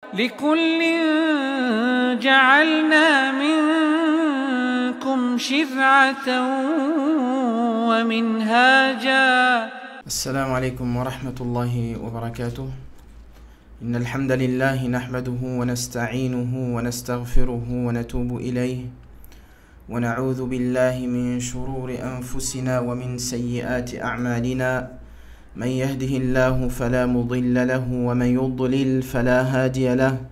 لكل جعلنا منكم شرعة ومنهاجا. السلام عليكم ورحمة الله وبركاته. إن الحمد لله نحمده ونستعينه ونستغفره ونتوب إليه ونعوذ بالله من شرور أنفسنا ومن سيئات أعمالنا. من يهده الله فلا مضل له ومن يضلل فلا هادي له.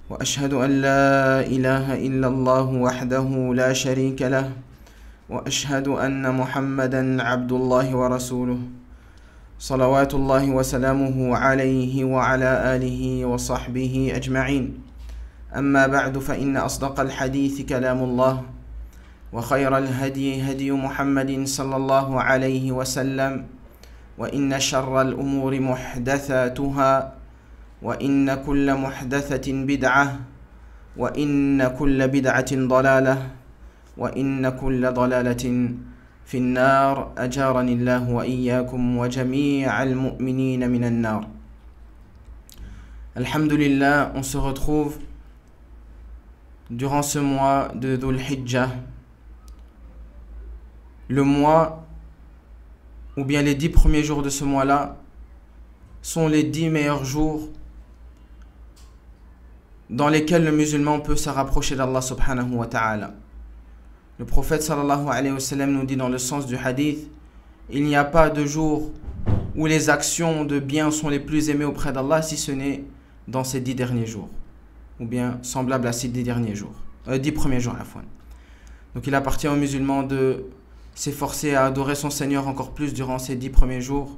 وأشهد أن لا إله إلا الله وحده لا شريك له وأشهد أن محمدا عبد الله ورسوله صلوات الله وسلامه عليه وعلى آله وصحبه أجمعين. أما بعد فإن أصدق الحديث كلام الله وخير الهدي هدي محمد صلى الله عليه وسلم وإن شر الأمور محدثاتها وإن كل محدثة بدعة وإن كل بدعة ضلالة وإن كل ضلالة في النار. أجارني الله وإياكم وجميع المؤمنين من النار. Alhamdulillah, on se retrouve durant ce mois de Dhul Hijjah, le mois ou bien les 10 premiers jours de ce mois-là sont les 10 meilleurs jours dans lesquels le musulman peut se rapprocher d'Allah subhanahu wa ta'ala. Le prophète sallallahu alayhi wa sallam nous dit dans le sens du hadith: il n'y a pas de jour où les actions de bien sont les plus aimées auprès d'Allah si ce n'est dans ces 10 derniers jours, ou bien semblable à ces 10 derniers jours, 10 premiers jours à la fois. Donc il appartient aux musulmans de s'efforcer à adorer son Seigneur encore plus durant ces 10 premiers jours,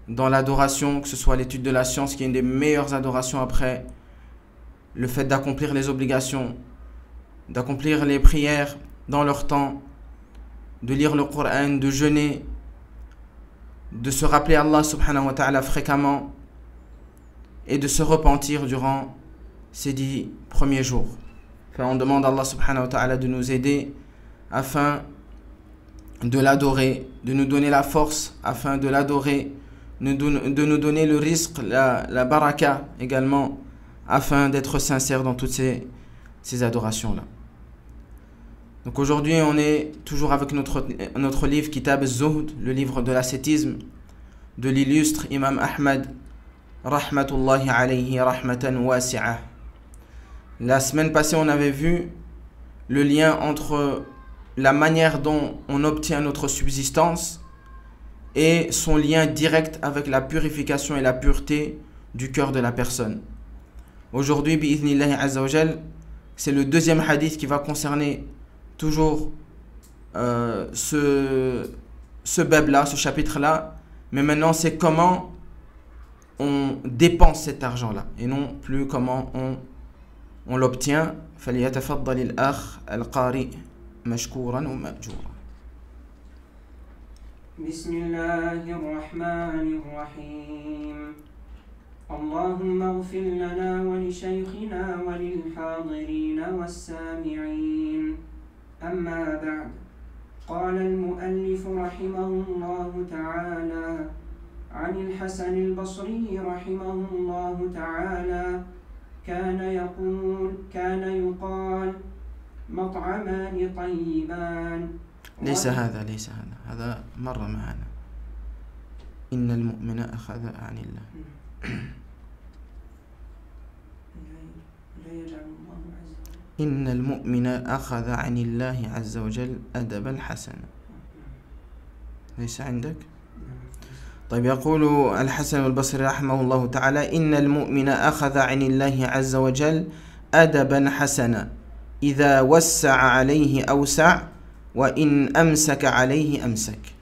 dans l'adoration, que ce soit l'étude de la science qui est une des meilleures adorations après le fait d'accomplir les obligations, d'accomplir les prières dans leur temps, de lire le Coran, de jeûner, de se rappeler Allah subhanahu wa ta'ala fréquemment et de se repentir durant ces 10 premiers jours. Enfin, on demande à Allah subhanahu wa ta'ala de nous aider afin de l'adorer, de nous donner la force afin de l'adorer, de nous donner le rizq, la baraka également, afin d'être sincère dans toutes ces adorations-là. Donc aujourd'hui, on est toujours avec notre livre Kitab az-Zuhd, le livre de l'ascétisme de l'illustre Imam Ahmad, rahmatullahi alayhi rahmatan wasi'ah. La semaine passée, on avait vu le lien entre la manière dont on obtient notre subsistance et son lien direct avec la purification et la pureté du cœur de la personne. Aujourd'hui, bi'idhnillahi azza wa jal, c'est le deuxième hadith qui va concerner toujours ce bab-là, ce chapitre-là, mais maintenant c'est comment on dépense cet argent-là et non plus comment on l'obtient. فليتفضل الأخ القارئ مشكورا ومأجورا. بسم الله الرحمن الرحيم. اللهم اغفر لنا ولشيخنا وللحاضرين والسامعين. أما بعد، قال المؤلف رحمه الله تعالى عن الحسن البصري رحمه الله تعالى: كان يقال مطعمان طيبان. ليس هذا هذا مر معنا. إن المؤمن أخذ عن الله. إن المؤمن أخذ عن الله عز وجل أدبا حسنا. ليس عندك؟ طيب، يقول الحسن البصري رحمه الله تعالى: إن المؤمن أخذ عن الله عز وجل أدبا حسنا إذا وسع عليه أوسع وإن أمسك عليه أمسك.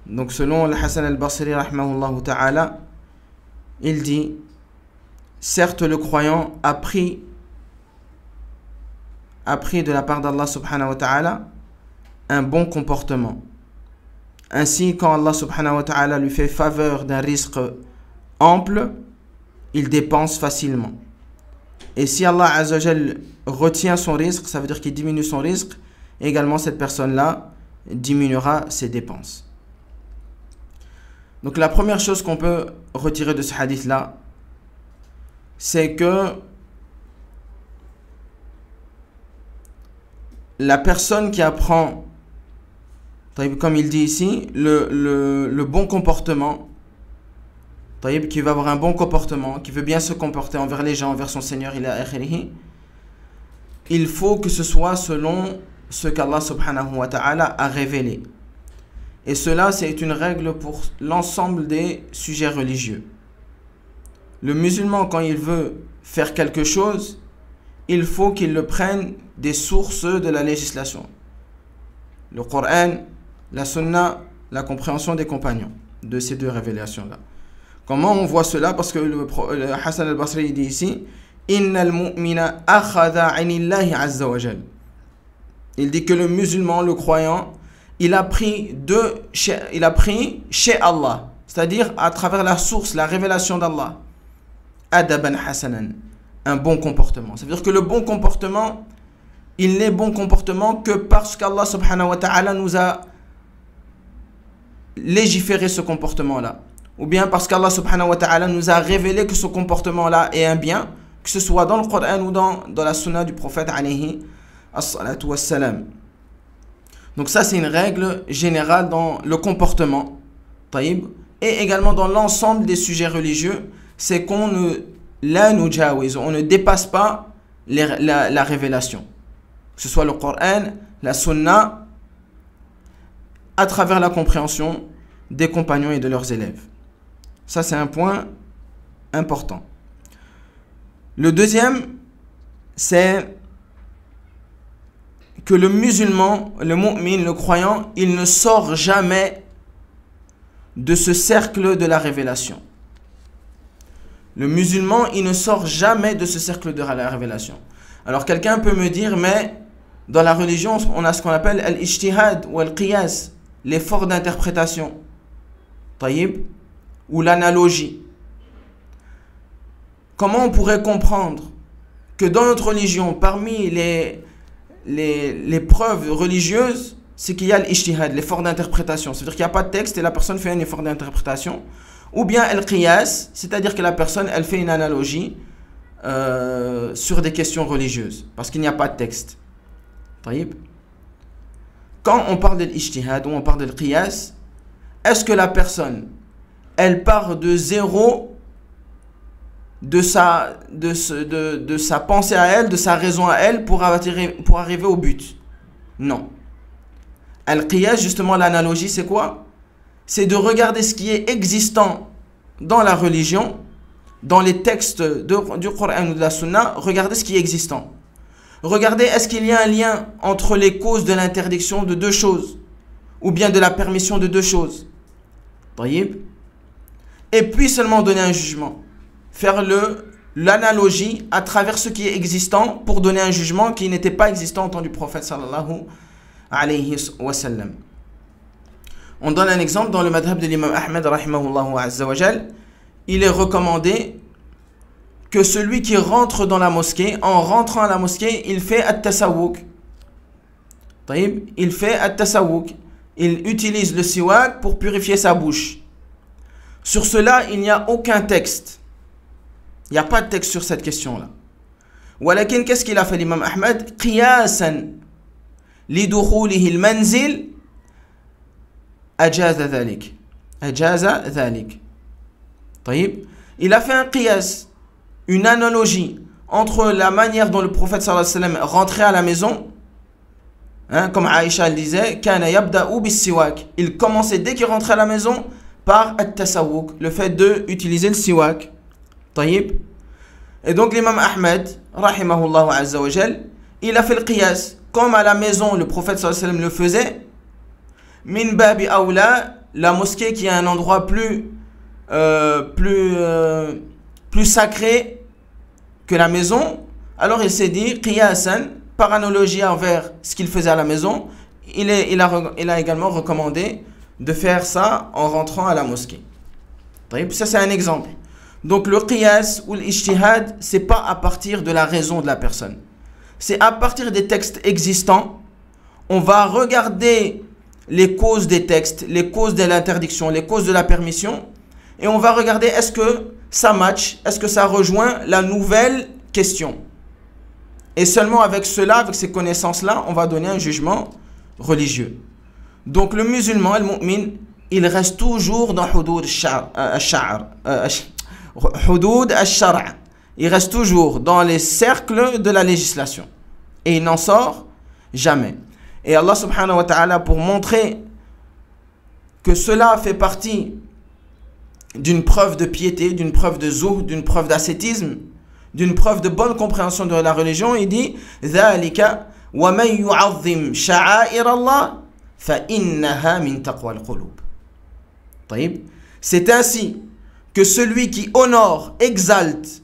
Donc selon le Hassan al-Basri rahimahullah ta'ala, il dit: certes le croyant a pris de la part d'Allah subhanahu wa ta'ala un bon comportement. Ainsi, quand Allah subhanahu wa ta'ala lui fait faveur d'un risque ample, il dépense facilement. Et si Allah azza wa jal retient son risque, ça veut dire qu'il diminue son risque, également cette personne-là diminuera ses dépenses. Donc la première chose qu'on peut retirer de ce hadith-là, c'est que la personne qui apprend, comme il dit ici, le bon comportement, qui va avoir un bon comportement, qui veut bien se comporter envers les gens, envers son Seigneur, il faut que ce soit selon ce qu'Allah subhanahu wa ta'ala a révélé. Et cela, c'est une règle pour l'ensemble des sujets religieux. Le musulman, quand il veut faire quelque chose, il faut qu'il le prenne des sources de la législation. Le Coran, la Sunna, la compréhension des compagnons, de ces deux révélations-là. Comment on voit cela? Parce que le Hassan al-Basri dit ici, Innal mu'mina akhadha 'anillahi 'azza wa jal. Il dit que le musulman, le croyant, il a pris chez Allah, c'est-à-dire à travers la source, la révélation d'Allah, adaban hasanan, un bon comportement. Ça veut dire que le bon comportement, il n'est bon comportement que parce qu'Allah subhanahu wa ta'ala nous a légiféré ce comportement-là. Ou bien parce qu'Allah subhanahu wa ta'ala nous a révélé que ce comportement-là est un bien, que ce soit dans le Coran ou dans la Sunna du prophète alayhi as-salatu was-salam. Donc ça, c'est une règle générale dans le comportement, et également dans l'ensemble des sujets religieux, c'est qu'on ne dépasse pas la révélation. Que ce soit le Coran, la Sunna, à travers la compréhension des compagnons et de leurs élèves. Ça, c'est un point important. Le deuxième, c'est que le musulman, le mu'min, le croyant, il ne sort jamais de ce cercle de la révélation. Le musulman, il ne sort jamais de ce cercle de la révélation. Alors quelqu'un peut me dire, mais dans la religion, on a ce qu'on appelle al-ijtihad ou al-qiyas, l'effort d'interprétation, ou l'analogie. Comment on pourrait comprendre que dans notre religion, parmi les preuves religieuses, c'est qu'il y a l'ijtihad, l'effort d'interprétation. C'est-à-dire qu'il n'y a pas de texte et la personne fait un effort d'interprétation. Ou bien al-qiyas, c'est-à-dire que la personne, elle fait une analogie sur des questions religieuses, parce qu'il n'y a pas de texte. Quand on parle de l'ijtihad ou on parle de l'qiyas, est-ce que la personne, elle part de zéro de sa pensée à elle, de sa raison à elle pour arriver au but? Non. Al-qiyas, justement, l'analogie, c'est quoi? C'est de regarder ce qui est existant dans la religion, dans les textes du Coran ou de la Sunna, regarder ce qui est existant. Regardez, est-ce qu'il y a un lien entre les causes de l'interdiction de deux choses, ou bien de la permission de deux choses? Et puis seulement donner un jugement. Faire l'analogie à travers ce qui est existant pour donner un jugement qui n'était pas existant au temps du prophète sallallahu alayhi wa sallam. On donne un exemple dans le madhab de l'imam Ahmed rahimahullahu azza wa jal. Il est recommandé que celui qui rentre dans la mosquée, en rentrant à la mosquée, il fait at-tasawwuk. Il fait at-tasawwuk. Il utilise le siwak pour purifier sa bouche. Sur cela, il n'y a aucun texte. Il n'y a pas de texte sur cette question-là. Walakin, qu'est-ce qu'il a fait l'imam Ahmed? Qiyasan lidukhulihi al-manzil ajaza dhalik. Ajaza dhalik. Il a fait un qiyas, une analogie entre la manière dont le prophète sallallahu alayhi wa sallam rentrait à la maison, comme Aïcha le disait, kana yabda'u bis-siwak. Il commençait dès qu'il rentrait à la maison par at-tasawwuk, le fait d'utiliser le siwak. Et donc l'imam Ahmed, rahimahullah azza wa jal, il a fait le qiyas. Comme à la maison, le prophète sallallahu alayhi wa sallam le faisait, min babi awla, la mosquée qui est un endroit plus sacré que la maison, alors il s'est dit, qiyasan, par analogie envers ce qu'il faisait à la maison, il a également recommandé de faire ça en rentrant à la mosquée. Ça, c'est un exemple. Donc, le qiyas ou l'ijtihad, c'est pas à partir de la raison de la personne. C'est à partir des textes existants, on va regarder les causes des textes, les causes de l'interdiction, les causes de la permission, et on va regarder est-ce que ça match, est-ce que ça rejoint la nouvelle question. Et seulement avec cela, avec ces connaissances-là, on va donner un jugement religieux. Donc le musulman, le mu'min, il reste toujours dans hudud al-shar'. Il reste toujours dans les cercles de la législation. Et il n'en sort jamais. Et Allah subhanahu wa ta'ala, pour montrer que cela fait partie d'une preuve de piété, d'une preuve de zuhd, d'une preuve d'ascétisme, d'une preuve de bonne compréhension de la religion, il dit ذَلِكَ وَمَنْ يُعَظِّمْ شَعَائِرَ اللَّهِ فَإِنَّهَا مِنْ تَقْوَى الْقُلُوبِ. C'est ainsi que celui qui honore, exalte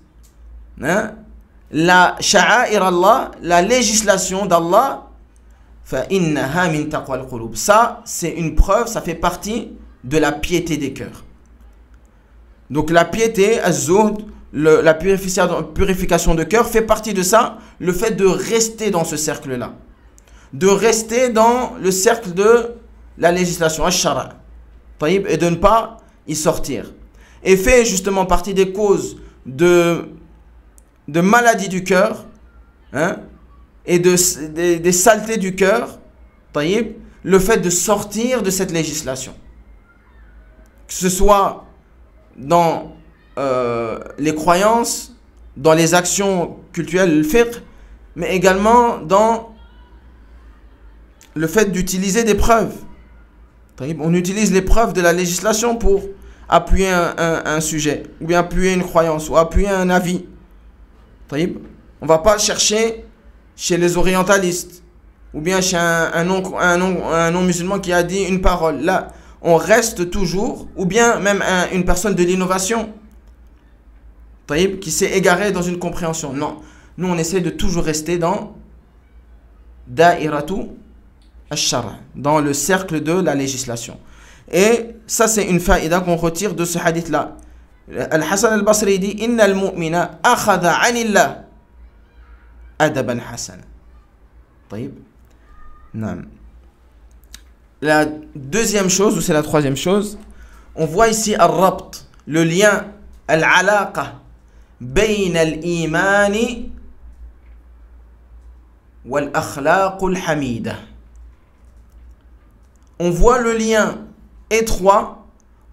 la sha'a'ir Allah, la législation d'Allah, فَإِنَّهَا مِنْ تَقْوَى الْقُلُوبِ. Ça, c'est une preuve, ça fait partie de la piété des cœurs. Donc la piété, az-zuhd, la purification de cœur fait partie de ça, le fait de rester dans ce cercle-là, de rester dans le cercle de la législation, ash-shara', et de ne pas y sortir. Et fait justement partie des causes de maladie du cœur, et des saletés du cœur, le fait de sortir de cette législation. Que ce soit dans les croyances, dans les actions cultuelles, le fiqh, mais également dans le fait d'utiliser des preuves. On utilise les preuves de la législation pour appuyer un sujet, ou bien appuyer une croyance, ou appuyer un avis. On ne va pas chercher chez les orientalistes, ou bien chez un non-musulman qui a dit une parole. Là, on reste toujours, ou bien même une personne de l'innovation, qui s'est égaré dans une compréhension. Non, nous on essaie de toujours rester dans da'iratu ash-shara', dans le cercle de la législation. Et ça c'est une faïda qu'on retire de ce hadith-là. Al-Hasan al-Basri dit « Inna al-mu'mina akhadha anillah adaban hasana ». La deuxième chose, ou c'est la troisième chose, on voit ici al-rabt, le lien, al-alaqa, bayn al-imani wal-akhlaq al-hamida. On voit le lien étroit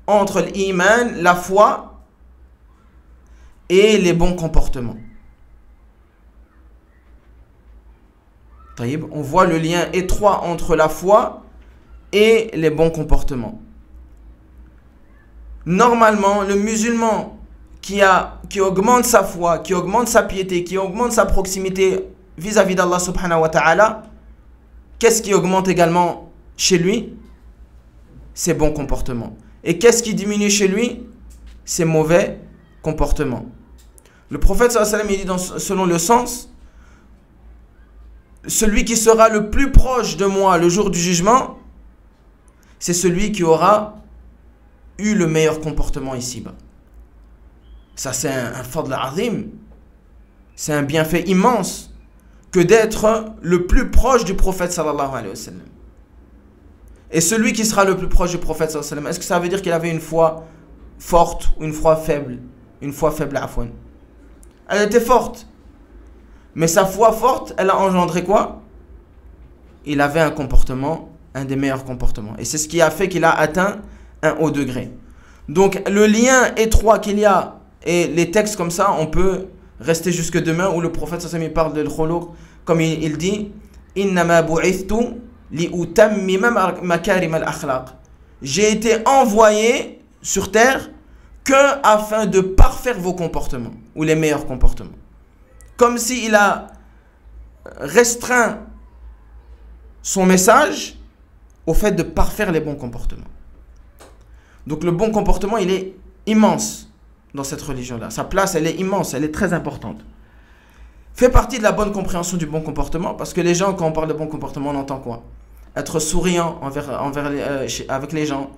entre l'iman, la foi, et les bons comportements. On voit le lien étroit entre la foi et les bons comportements. Normalement, le musulman qui augmente sa foi, qui augmente sa piété, qui augmente sa proximité vis-à-vis d'Allah subhanahu wa ta'ala, qu'est-ce qui augmente également chez lui? Ses bons comportements. Et qu'est-ce qui diminue chez lui? Ses mauvais comportements. Le prophète sallallahu alayhi wa sallam, il dit selon le sens, celui qui sera le plus proche de moi le jour du jugement, c'est celui qui aura eu le meilleur comportement ici-bas. Ça c'est un fadl azim, c'est un bienfait immense que d'être le plus proche du prophète sallallahu alayhi wa sallam. Et celui qui sera le plus proche du prophète sallallahu alayhi wa sallam, est-ce que ça veut dire qu'il avait une foi forte ou une foi faible? Une foi faible, afwan. Elle était forte. Mais sa foi forte, elle a engendré quoi? Il avait un comportement, un des meilleurs comportements. Et c'est ce qui a fait qu'il a atteint un haut degré. Donc le lien étroit qu'il y a, et les textes comme ça, on peut rester jusque demain, où le prophète sallallahu alayhi wa sallam parle de l'khuluq, comme il dit « Innama bu'ithtu li'utammima makarim al-akhlaq » J'ai été envoyé sur terre que afin de parfaire vos comportements, ou les meilleurs comportements. Comme s'il a restreint son message au fait de parfaire les bons comportements. Donc le bon comportement, il est immense dans cette religion-là. Sa place, elle est immense, elle est très importante. Fait partie de la bonne compréhension du bon comportement, parce que les gens, quand on parle de bon comportement, on entend quoi? Être souriant avec les gens,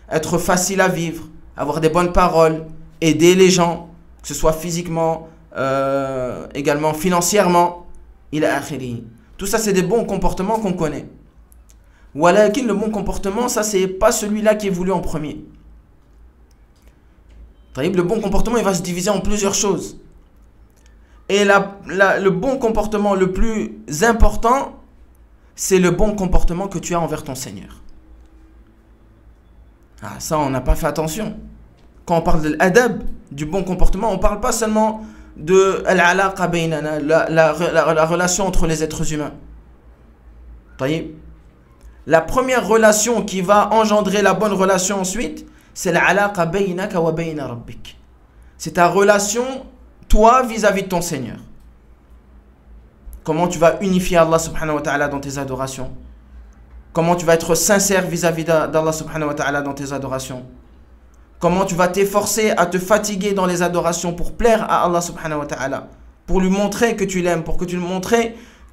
être facile à vivre, avoir des bonnes paroles, aider les gens, que ce soit physiquement, également financièrement, tout ça c'est des bons comportements qu'on connaît. Walakin, le bon comportement, ça c'est pas celui-là qui est voulu en premier. Le bon comportement, il va se diviser en plusieurs choses. Et le bon comportement le plus important, c'est le bon comportement que tu as envers ton Seigneur. Ah, ça, on n'a pas fait attention. Quand on parle de l'adab, du bon comportement, on ne parle pas seulement de al-alaqa baynana, la relation entre les êtres humains. La première relation qui va engendrer la bonne relation ensuite, c'est l'alaqa baynaka wa bayna rabbik. C'est ta relation, toi, vis-à-vis de ton Seigneur. Comment tu vas unifier Allah subhanahu wa ta'ala dans tes adorations? Comment tu vas être sincère vis-à-vis d'Allah subhanahu wa ta'ala dans tes adorations? Comment tu vas t'efforcer à te fatiguer dans les adorations pour plaire à Allah subhanahu wa ta'ala, pour lui montrer que tu l'aimes, pour que tu lui montres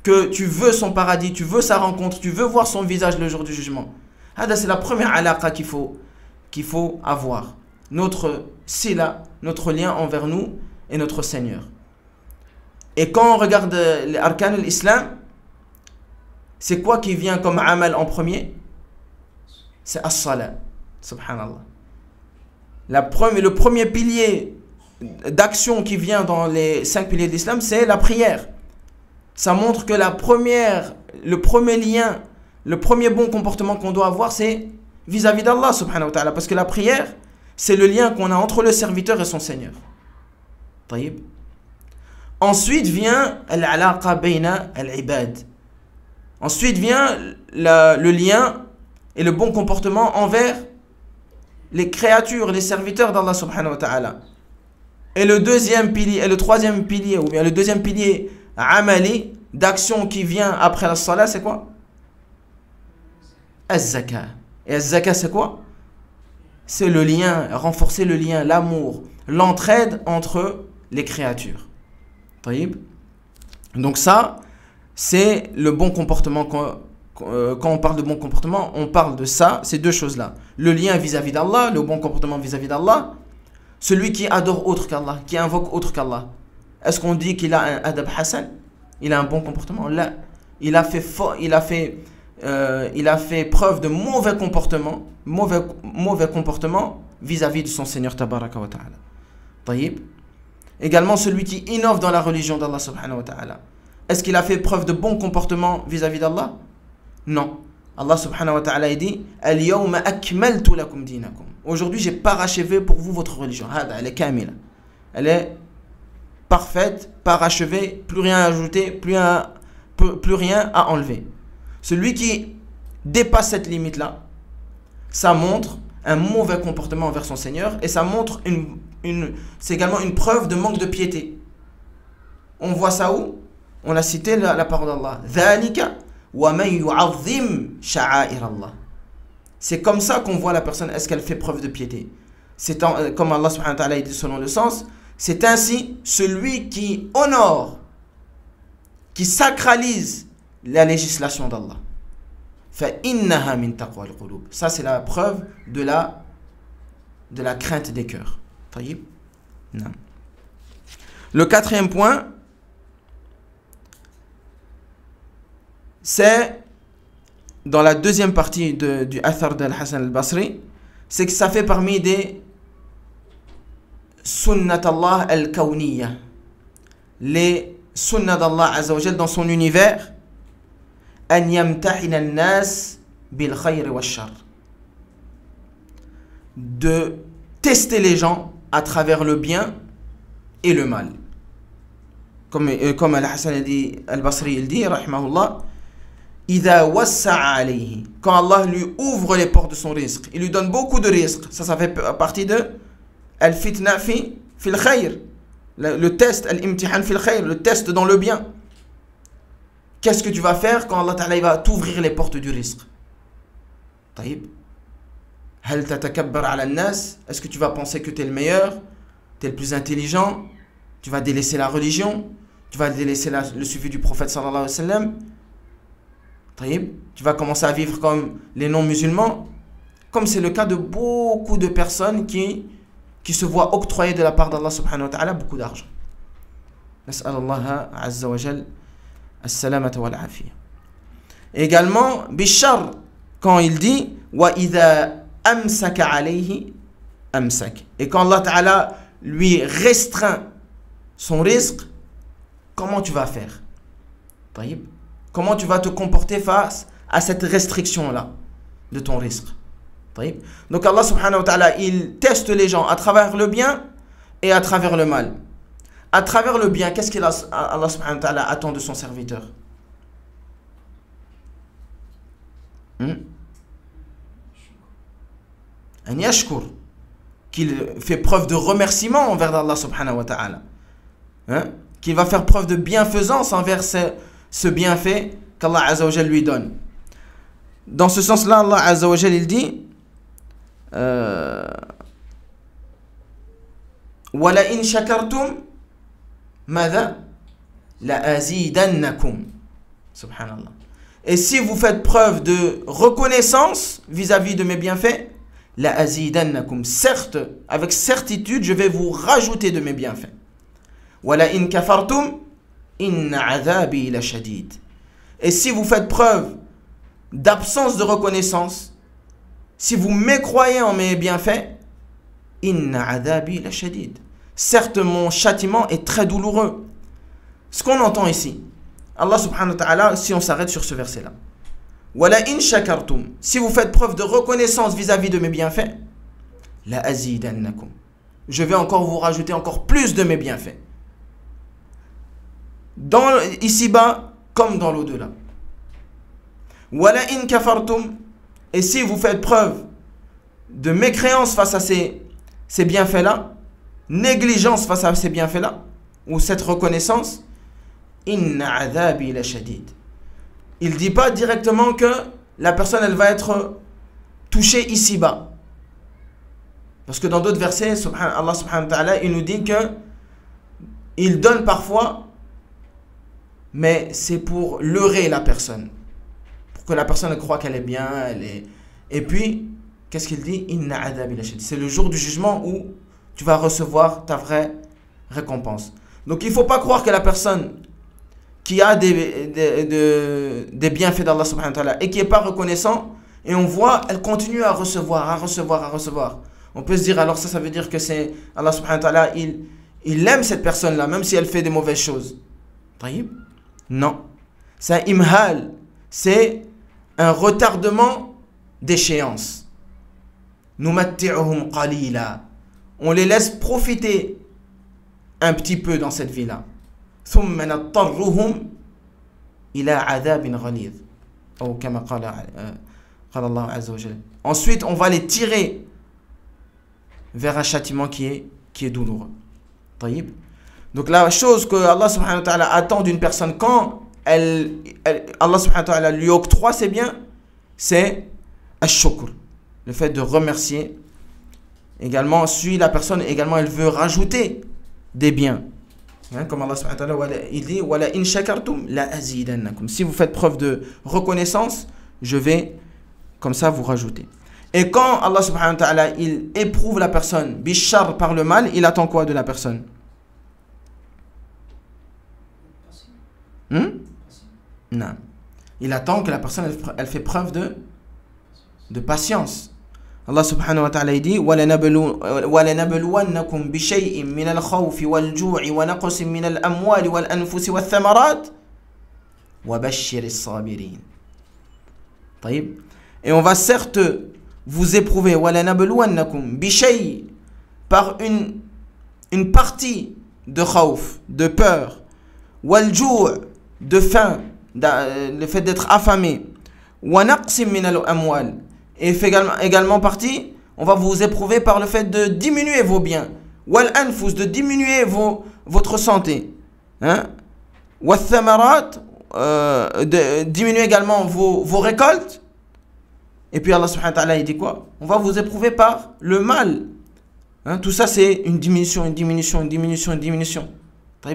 que tu veux son paradis, tu veux sa rencontre, tu veux voir son visage le jour du jugement. C'est la première alaqa qu'il faut avoir. Notre sila, notre lien envers nous et notre Seigneur. Et quand on regarde les arkan de l'islam, c'est quoi qui vient comme amal en premier? C'est as-salat. Subhanallah. Le premier pilier d'action qui vient dans les 5 piliers de l'islam, c'est la prière. Ça montre que le premier lien, le premier bon comportement qu'on doit avoir, c'est vis-à-vis d'Allah subhanahu wa ta'ala. Parce que la prière, c'est le lien qu'on a entre le serviteur et son Seigneur. Taïb. Ensuite vient al-alaqa bayna al-ibad. Ensuite vient le lien et le bon comportement envers les créatures, les serviteurs d'Allah subhanahu wa ta'ala. Et le troisième pilier, ou bien le deuxième pilier amali, d'action qui vient après la salat, c'est quoi? Az-zaka. Et az-zaka, c'est quoi? C'est le lien, renforcer le lien, l'amour, l'entraide entre les créatures. Taïb. Donc ça, c'est le bon comportement. Quand on parle de bon comportement, on parle de ça, ces deux choses-là. Le lien vis-à-vis d'Allah, le bon comportement vis-à-vis d'Allah. Celui qui adore autre qu'Allah, qui invoque autre qu'Allah. Est-ce qu'on dit qu'il a un adab hassan? Il a un bon comportement? Là, il a fait preuve de mauvais comportement vis-à-vis de son Seigneur tabaraka wa ta'ala. Taïb. Également celui qui innove dans la religion d'Allah subhanahu wa ta'ala. Est-ce qu'il a fait preuve de bon comportement vis-à-vis d'Allah? Non. Allah subhanahu wa ta'ala dit Al-yawma akmaltu lakum dinakum. Aujourd'hui, j'ai parachevé pour vous votre religion. Elle est kamila. Elle est parfaite, parachevée, plus rien à ajouter, plus rien à enlever. Celui qui dépasse cette limite-là, ça montre un mauvais comportement envers son Seigneur et ça montre c'est également une preuve de manque de piété. On voit ça où? On a cité la parole d'Allah. Dhalika wa man yu'azzim sha'air Allah. C'est comme ça qu'on voit la personne, est-ce qu'elle fait preuve de piété. Comme Allah subhanahu wa ta'ala dit selon le sens, c'est ainsi celui qui honore, qui sacralise la législation d'Allah. فَإِنَّهَا مِن تَقْوَى الْقُلُوبِ. Ça c'est la preuve de la crainte des cœurs. طيب. Non. Le quatrième point, c'est dans la deuxième partie du Athar d'Al-Hassan al-Basri, c'est que ça fait parmi des sunnat Allah al-kawniyya, les sunnat d'Allah Azza wa Jal dans son univers, an yamtahina an-nas bil khayr wa shar, de tester les gens à travers le bien et le mal. Comme Al-Hassan al-Basri il dit, rahimahullah, Idha wassa'a alayhi, quand Allah lui ouvre les portes de son risque, il lui donne beaucoup de risques. Ça fait partie de al-fitna fi fil khayr, le test, al-imtihan fil khayr, le test dans le bien. Qu'est-ce que tu vas faire quand Allah Ta'ala va t'ouvrir les portes du risque? Taïb. Hal tatakabbar ala nas, est-ce que tu vas penser que tu es le meilleur, tu es le plus intelligent, tu vas délaisser la religion, tu vas délaisser le suivi du prophète sallallahu alayhi wa sallam? Tu vas commencer à vivre comme les non-musulmans, comme c'est le cas de beaucoup de personnes qui se voient octroyer de la part d'Allah subhanahu wa ta'ala beaucoup d'argent. Nas'alallaha azza wa jal as-salamata wal afiyya. Également, bishar, quand il dit wa idha amsaka alayhi amsak, et quand Allah ta'ala lui restreint son risque, comment tu vas faire? Comment tu vas te comporter face à cette restriction-là de ton risque? Donc Allah subhanahu wa ta'ala, il teste les gens à travers le bien et à travers le mal. À travers le bien, qu'est-ce qu'Allah subhanahu wa ta'ala attend de son serviteur? Un yashkur, qu'il fait preuve de remerciement envers Allah subhanahu wa ta'ala, qu'il va faire preuve de bienfaisance envers ce bienfait qu'Allah azza wa jal lui donne. Dans ce sens-là, Allah azza wa jal, il dit wala in shakartum madha la azidannakum. Subhanallah. Et si vous faites preuve de reconnaissance vis-à-vis de mes bienfaits, la azidannakum, certes, avec certitude, je vais vous rajouter de mes bienfaits. Wala in kafartum inna adhabi la shadid. Et si vous faites preuve d'absence de reconnaissance, si vous mécroyez en mes bienfaits, inna adhabi la shadid. Certes, mon châtiment est très douloureux. Ce qu'on entend ici, Allah subhanahu wa ta'ala, si on s'arrête sur ce verset-là, wala in shakartum, si vous faites preuve de reconnaissance vis-à-vis de mes bienfaits, la azidannakum, je vais encore vous rajouter encore plus de mes bienfaits. Dans ici-bas comme dans l'au-delà. Wala in kafartum, et si vous faites preuve de mécréance face à ces bienfaits-là, négligence face à ces bienfaits-là, ou cette reconnaissance, inna adhabi la shadid. Il ne dit pas directement que la personne, elle va être touchée ici-bas. Parce que dans d'autres versets, Allah subhanahu wa ta'ala, il nous dit que il donne parfois, mais c'est pour leurrer la personne. Pour que la personne croit qu'elle est bien. Et puis, qu'est-ce qu'il dit? Inna adhabi la shadid. C'est le jour du jugement où tu vas recevoir ta vraie récompense. Donc il ne faut pas croire que la personne qui a des bienfaits d'Allah subhanahu wa ta'ala et qui n'est pas reconnaissant, et on voit, elle continue à recevoir. On peut se dire, alors ça veut dire que c'est Allah subhanahu wa ta'ala, il aime cette personne-là, même si elle fait des mauvaises choses. Non. C'est un imhal, c'est un retardement d'échéance. Numatti'uhum qalila. On les laisse profiter un petit peu dans cette vie-là. ثم نضطرهم إلى عذاب غليظ أو كما قال الله عز وجل. Ensuite, on va les tirer vers un châtiment qui est douloureux. Donc la chose que Allah subhanahu wa ta'ala attend d'une personne quand Allah subhanahu wa ta'ala lui octroie ses biens, c'est ash-shukr, le fait de remercier. Également, si la personne également elle veut rajouter des biens, comme Allah subhanahu wa ta'ala il dit wala in shakartum la azidannakum. Si vous faites preuve de reconnaissance, je vais comme ça vous rajouter. Et quand Allah subhanahu wa ta'ala il éprouve la personne bishar, par le mal, il attend quoi de la personne? Non. Il attend que la personne elle fait preuve de patience. Allah subhanahu wa ta'ala dit وَلَنَبْلُوَنَّكُمْ بِشَيْءٍ مِّنَ الْخَوْفِ وَالْجُوعِ وَنَقْصٍ مِّنَ الْأَمْوَالِ وَالْأَنفُسِ وَالثَّمَرَاتِ وَبَشِّرِ الصَّابِرِينَ. Et on va certes vous éprouver وَلَنَبْلُوَنَّكُمْ بِشَيْءٍ, par une partie de khawf, de peur, وَالْجُوعِ, de faim, le fait d'être affamé, وَنَقْصٍ مِّنَ الْأَمْوَالِ, et également partie, on va vous éprouver par le fait de diminuer vos biens. Wal anfus, de diminuer votre santé. Wal thamarat, de diminuer également vos récoltes. Et puis Allah subhanahu wa ta'ala il dit quoi? On va vous éprouver par le mal. Tout ça c'est une diminution.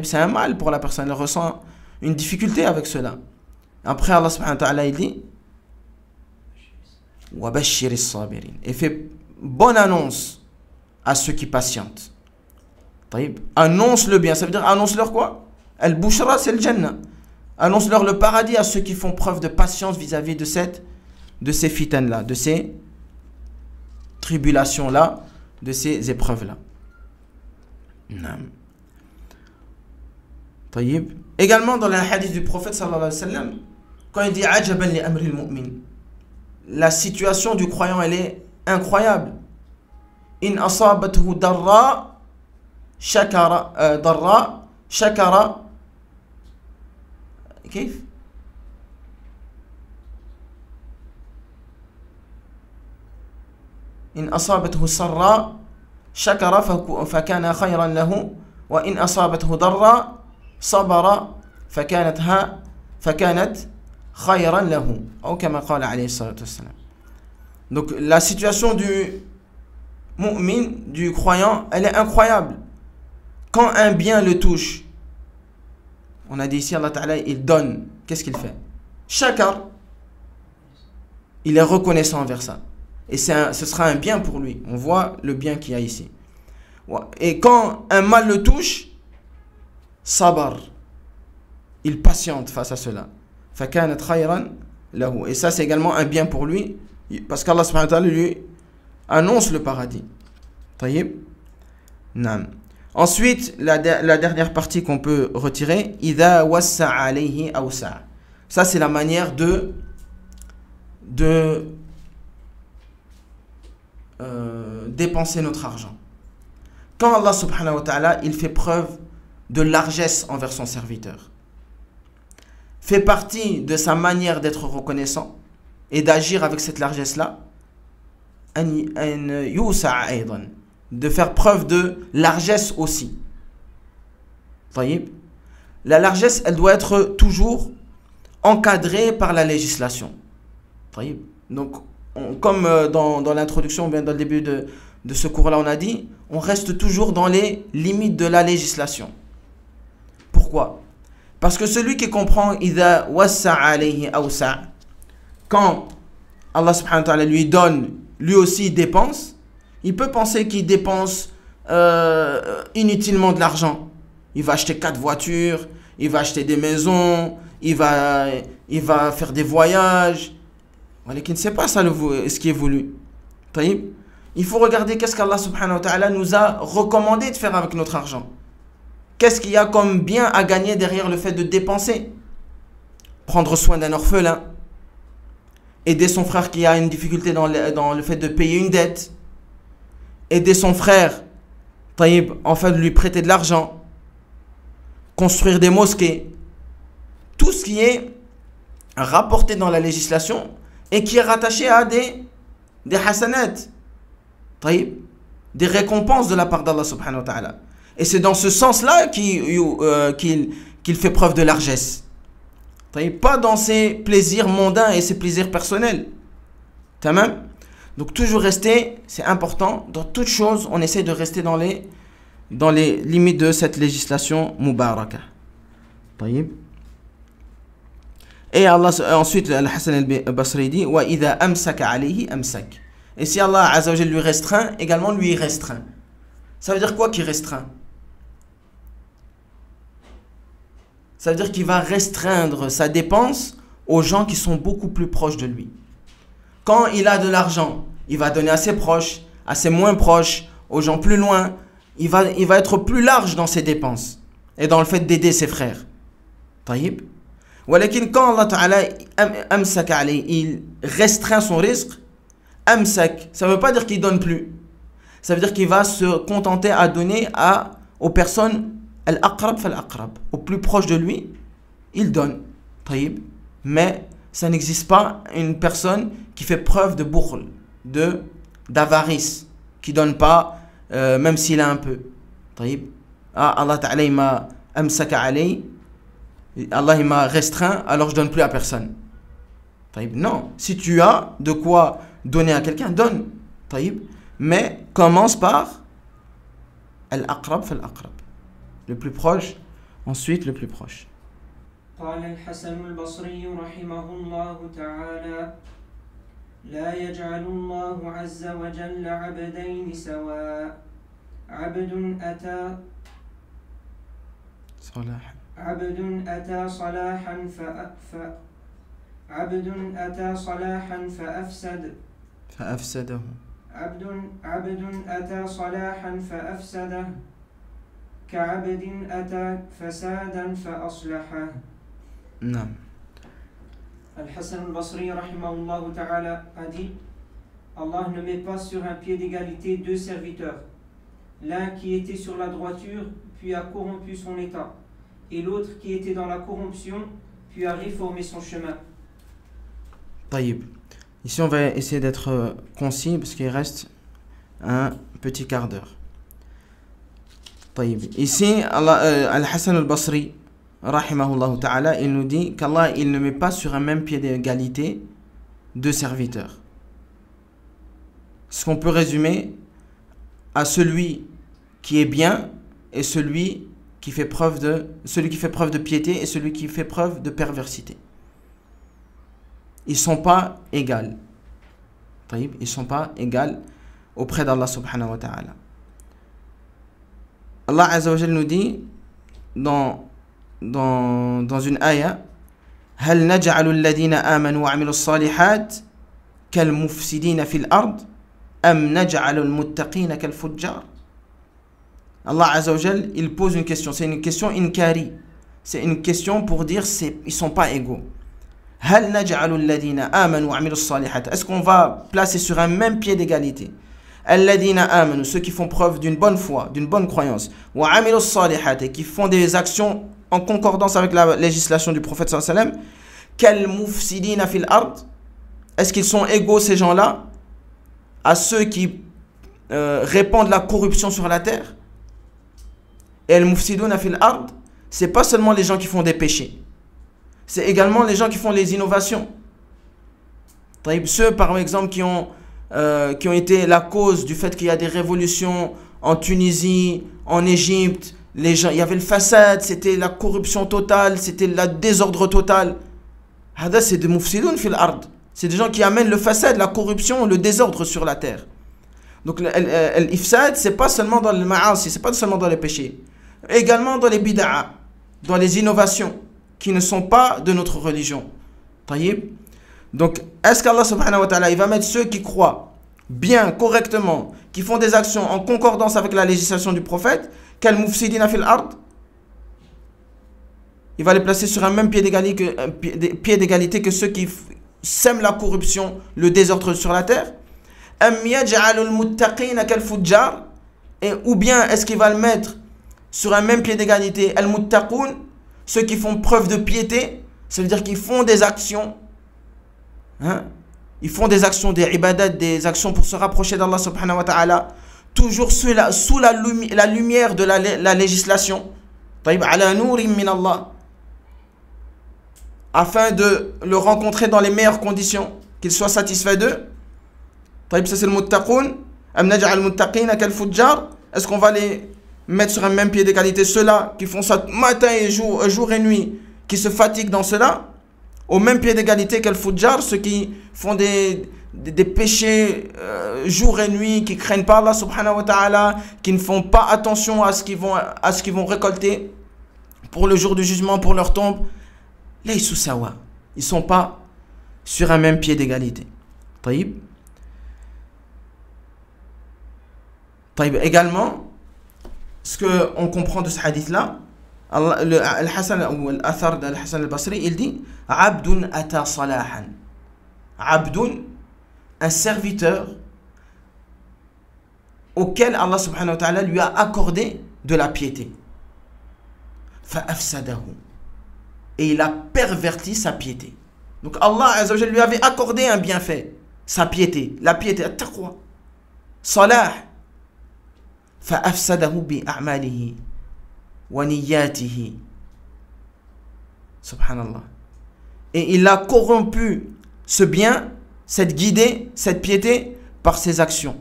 C'est un mal pour la personne. Elle ressent une difficulté avec cela. Après Allah subhanahu wa ta'ala il dit et fait bonne annonce à ceux qui patientent. Annonce le bien, ça veut dire annonce-leur quoi? Al-Bushra, c'est le Jannah. Annonce-leur le paradis à ceux qui font preuve de patience vis-à-vis de ces fitanes-là, de ces tribulations-là, de ces épreuves-là. Naam. طيب. Également dans le hadith du prophète sallallahu alayhi wa sallam, quand il dit ajaban li amri al-mu'min, la situation du croyant elle est incroyable. In asabathu darra shakara كيف إن أصابته سراء شكر فكان خيرا له وإن أصابته ضراء صبر فكانت خيرا له أو كما قال عليه الصلاة والسلام. Donc la situation du mu'min, du croyant, elle est incroyable. Quand un bien le touche, on a dit ici Allah Ta'ala il donne, qu'est-ce qu'il fait? Shakar, il est reconnaissant envers ça. Et ce sera un bien pour lui. On voit le bien qu'il y a ici. Et quand un mal le touche, sabar, il patiente face à cela. Fakanat khayran lahu. Et ça c'est également un bien pour lui, parce qu'Allah subhanahu wa ta'ala lui annonce le paradis. Tayyib. Naam. Ensuite, la dernière partie qu'on peut retirer, idha wassa alayhi awsa. Ça c'est la manière de dépenser notre argent. Quand Allah subhanahu wa ta'ala il fait preuve de largesse envers son serviteur, fait partie de sa manière d'être reconnaissant et d'agir avec cette largesse là, de faire preuve de largesse aussi. La largesse elle doit être toujours encadrée par la législation. Donc comme dans l'introduction ou bien dans le début de ce cours-là, on a dit, on reste toujours dans les limites de la législation. Pourquoi? Parce que celui qui comprend idha wassa alayhi awsa, quand Allah subhanahu wa ta'ala lui donne, lui aussi il dépense, il peut penser qu'il dépense inutilement de l'argent. Il va acheter 4 voitures, il va acheter des maisons, il va faire des voyages. Mais c'est pas ça ce qui est voulu. Il faut regarder qu'est-ce qu'Allah subhanahu wa ta'ala nous a recommandé de faire avec notre argent. Qu'est-ce qu'il y a comme bien à gagner derrière le fait de dépenser? Prendre soin d'un orphelin, aider son frère qui a une difficulté dans le fait de payer une dette, aider son frère en fait de lui prêter de l'argent, construire des mosquées, tout ce qui est rapporté dans la législation et qui est rattaché à des hasanat, des récompenses de la part d'Allah subhanahu wa ta'ala. Et c'est dans ce sens-là qu'il fait preuve de largesse. Pas dans ses plaisirs mondains et ses plaisirs personnels. Tamam? Donc toujours rester, c'est important, dans toute chose, on essaie de rester dans les limites de cette législation mubaraka. Et Allah, ensuite, Al-Hasan al-Basri dit wa idha amsaka alayhi amsak. Et si Allah Azza wa Jalla lui restreint, également lui restreint. Ça veut dire quoi qu'il restreint? Ça veut dire qu'il va restreindre sa dépense aux gens qui sont beaucoup plus proches de lui. Quand il a de l'argent, il va donner à ses proches, à ses moins proches, aux gens plus loin. Il va être plus large dans ses dépenses et dans le fait d'aider ses frères. Taïb. Quand Allah Ta'ala amsak alayhi, il restreint son risque, amsak, ça ne veut pas dire qu'il donne plus. Ça veut dire qu'il va se contenter à donner aux personnes al-aqrab fal-aqrab, aux plus proches de lui, il donne. Taïb. Mais ça n'existe pas une personne qui fait preuve de bukhl, d'avarice, qui donne pas même s'il a un peu. Taïb. Allah Ta'ala il m'a amsaka alayhi, Allah il m'a restreint, alors je donne plus à personne. Taïb. Non, si tu as de quoi donner à quelqu'un, donne. Taïb. Mais commence par al-aqrab fal-aqrab, le plus proche, ensuite le plus proche. قال الحسن البصري رحمه الله تعالى لا يجعل الله عز وجل عبدين سواء عبد أتى صلاحا فأفسده كعبد أتى فسادا فأصلحه. نعم. Al-Hassan al-Basri rahimahullah ta'ala a dit: Allah ne met pas sur un pied d'égalité deux serviteurs, l'un qui était sur la droiture puis a corrompu son état, et l'autre qui était dans la corruption puis a réformé son chemin. Taïb. Ici on va essayer d'être concis parce qu'il reste un petit quart d'heure. Taïb. Ici Al-Hassan al-Basri rahimahullah ta'ala, il nous dit qu'Allah il ne met pas sur un même pied d'égalité deux serviteurs. Ce qu'on peut résumer à celui qui est bien et celui qui fait preuve de piété et celui qui fait preuve de perversité. Ils ne sont pas égaux. Ils ne sont pas égaux auprès d'Allah subhanahu wa ta'ala. Allah azza wa jalla nous dit dans une ayah: هل نجعل الذين آمنوا وعملوا الصالحات كالمفسدين في الأرض أم نجعل المتقين كالفجار. Allah azza wa jalla, il pose une question, c'est une question inkari, c'est une question pour dire ils sont pas égaux. هل نجعل الذين آمنوا وعملوا الصالحات, est-ce qu'on va placer sur un même pied d'égalité الذين آمنوا, ceux qui font preuve d'une bonne foi, d'une bonne croyance, وعملوا الصالحات, et qui font des actions en concordance avec la législation du prophète sallallahu alayhi wa sallam, كالمفسدين في الأرض, est-ce qu'ils sont égaux ces gens-là à ceux qui répandent la corruption sur la terre? Et al-mufsiduna fil ard, c'est pas seulement les gens qui font des péchés, c'est également les gens qui font les innovations. Ceux par exemple qui ont été la cause du fait qu'il y a des révolutions en Tunisie, en Égypte, les gens, il y avait le fasad, c'était la corruption totale, c'était le désordre total. Hada, c'est des mufsidun fil ard, c'est des gens qui amènent le fasad, la corruption, le désordre sur la terre. Donc l'ifsad, c'est pas seulement dans le ma'asi, c'est pas seulement dans les péchés, également dans les bid'a, dans les innovations qui ne sont pas de notre religion. Taïb. Donc est-ce qu'Allah subhanahu wa ta'ala il va mettre ceux qui croient bien, correctement, qui font des actions en concordance avec la législation du prophète, quel mufsidina fil ard, il va les placer sur un même pied d'égalité que ceux qui sèment la corruption, le désordre sur la terre? Ou bien est-ce qu'il va le mettre sur un même pied d'égalité al-muttaqoun, ceux qui font preuve de piété, ça veut dire qu'ils font des actions, ils font des actions, des ibadat, des actions pour se rapprocher d'Allah subhanahu wa ta'ala, toujours sous la lumière de la législation, ala nourim min Allah, afin de le rencontrer dans les meilleures conditions, qu'il soit satisfait d'eux. Ça c'est le muttaqoun. Est-ce qu'on va les mettre sur un même pied d'égalité, ceux-là qui font ça matin et jour et nuit, qui se fatiguent dans cela, au même pied d'égalité qu'al fujjar, ceux qui font des péchés jour et nuit, qui craignent pas Allah subhanahu wa ta'ala, qui ne font pas attention à ce qu'ils vont récolter pour le jour du jugement, pour leur tombe. Laysu sawa, ils sont pas sur un même pied d'égalité. Taïb. Également, ce qu'on comprend de ce hadith-là, Al-Hassan ou l'Athar d'Al-Hassan al-Basri, il dit Abdun ata salahan. Abdun, un serviteur auquel Allah subhanahu wa ta'ala lui a accordé de la piété. Fa'afsadahu. Et il a perverti sa piété. Donc Allah azza wa jalla lui avait accordé un bienfait, sa piété, la piété, at-taqwa, salah. فأفسده بأعماله ونياته. Subhanallah. Et il a corrompu ce bien, cette guidée, cette piété par ses actions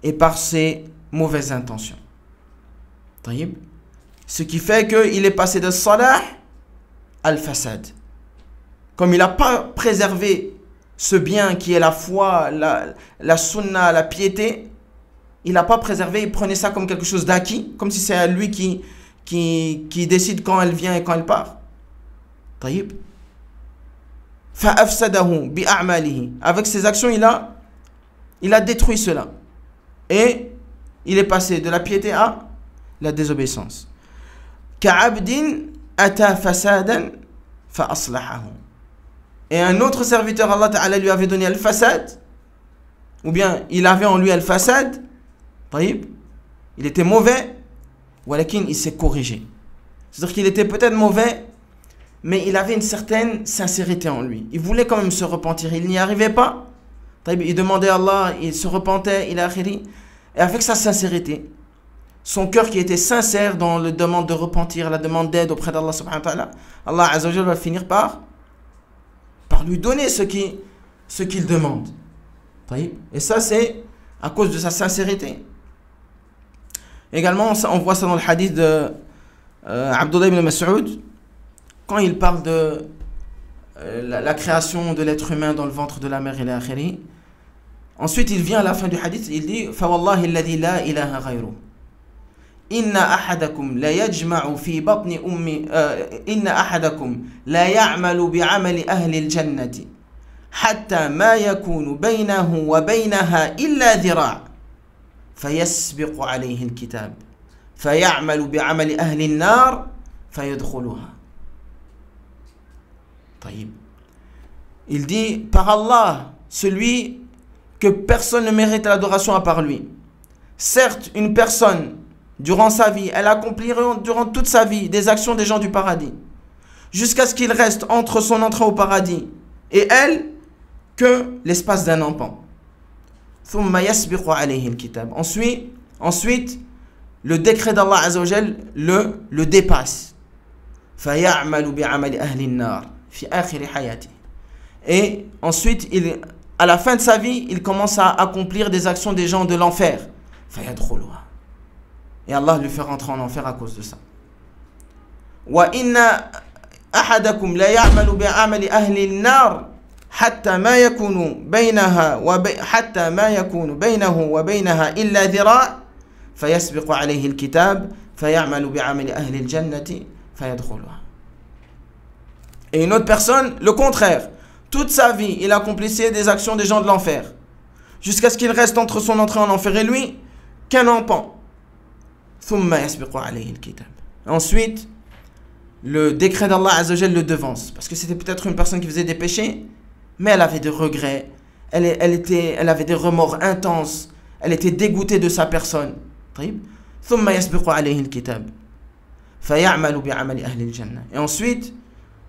et par ses mauvaises intentions. Taïb. Ce qui fait qu'il est passé de salah al-fasad. Comme il n'a pas préservé ce bien qui est la foi, la sunna, la piété, il n'a pas préservé, il prenait ça comme quelque chose d'acquis, comme si c'est à lui qui décide quand elle vient et quand elle part. Taïb. Fa'afsadahu bi'a'malihi. Avec ses actions, il a détruit cela. Et il est passé de la piété à la désobéissance. Ka'abdin ata fasadan fa aslahahu. Et un autre serviteur, Allah Ta'ala lui avait donné al-fasad, ou bien il avait en lui al-fasad, il était mauvais, walakin il s'est corrigé. C'est-à-dire qu'il était peut-être mauvais, mais il avait une certaine sincérité en lui. Il voulait quand même se repentir, il n'y arrivait pas. Il demandait à Allah, il se repentait, il a akhiri. Et avec sa sincérité, son cœur qui était sincère dans la demande de repentir, la demande d'aide auprès d'Allah subhanahu wa ta'ala, Allah azza wa jalla va finir par lui donner ce qu'il demande. Et ça, c'est à cause de sa sincérité. Également, on voit ça dans le hadith de Abdullah ibn Mas'ud, quand il parle de la création de l'être humain dans le ventre de la mère et l'akhiri. Ensuite, il vient à la fin du hadith, il dit « Fawallahi alladhi la ilaha ghayru. Inna ahadakum la yajma'u fi batni ummi inna ahadakum la ya'malu bi'amali ahli al-jannati hatta ma yakunu baynahu wa baynaha illa dhira' fayasbiqu alayhi al-kitab fay'amalu bi'amali ahli an-nar fayadkhuluha." Il dit par Allah, celui que personne ne mérite l'adoration à part lui. Certes, une personne durant sa vie, elle accomplira durant toute sa vie des actions des gens du paradis, jusqu'à ce qu'il reste entre son entrée au paradis et elle que l'espace d'un empan. Ensuite, le décret d'Allah Azza wa Jal le dépasse. Et ensuite, à la fin de sa vie, il commence à accomplir des actions des gens de l'enfer. Et Allah lui fait rentrer en enfer à cause de ça. وَإِنَّ أَحَدَكُمْ لَا يَعْمَلُ بِعَمَلِ أَهْلِ النَّارِ حَتَّى مَا يَكُونُ بَيْنَهُ وَبَيْنَهَا إِلَّا ذِرَاعٌ فَيَسْبِقُ عَلَيْهِ الْكِتَابُ فَيَعْمَلُ بِعَمَلِ أَهْلِ الْجَنَّةِ فَيَدْخُلُهَا. Et une autre personne, le contraire. Toute sa vie, il accomplissait des actions des gens de l'enfer, jusqu'à ce qu'il reste entre son entrée en enfer et lui qu'un empan. Ensuite, le décret d'Allah Azza wa Jal le devance, parce que c'était peut-être une personne qui faisait des péchés, mais elle avait des regrets, elle avait des remords intenses, elle était dégoûtée de sa personne. Et ensuite,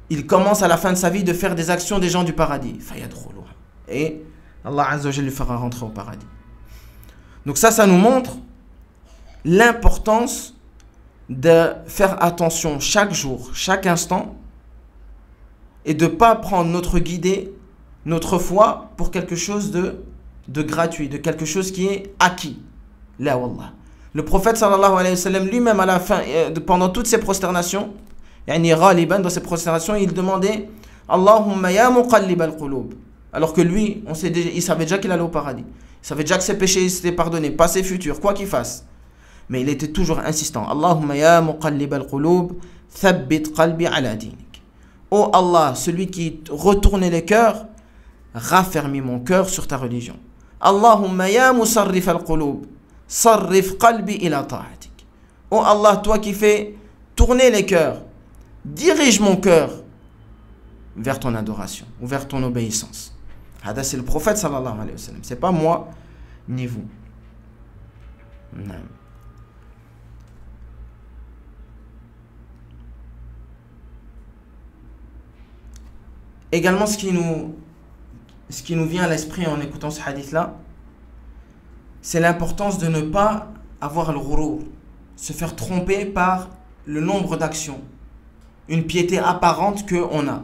il commence à la fin de sa vie de faire des actions des gens du paradis. Et Allah Azza wa Jal lui fera rentrer au paradis. Donc ça nous montre l'importance de faire attention chaque jour, chaque instant, et de ne pas prendre notre guidée, notre foi, pour quelque chose de gratuit, de quelque chose qui est acquis. La wallah. Le prophète sallallahu alayhi wa sallam lui-même à la fin, pendant toutes ses prosternations, dans ses prosternations, il demandait Allahumma ya muqallib al-qulub. Alors que lui, il savait déjà qu'il allait au paradis. Il savait déjà que ses péchés étaient pardonnés, passé, futur, quoi qu'il fasse. Mais il était toujours insistant. Allahumma ya muqallib al-qulub, thabbit qalbi ala dinik. Oh Allah, celui qui retournait les cœurs, raffermis mon cœur sur ta religion. Allahumma ya musarrif al-qulub, sarrif qalbi ila ta'atik. Oh Allah, toi qui fais tourner les cœurs, dirige mon cœur vers ton adoration ou vers ton obéissance. C'est le prophète sallallahu alayhi wa sallam. C'est pas moi ni vous. Non. Également, ce qui nous vient à l'esprit en écoutant ce hadith-là, c'est l'importance de ne pas avoir le ghurur, se faire tromper par le nombre d'actions, une piété apparente qu'on a.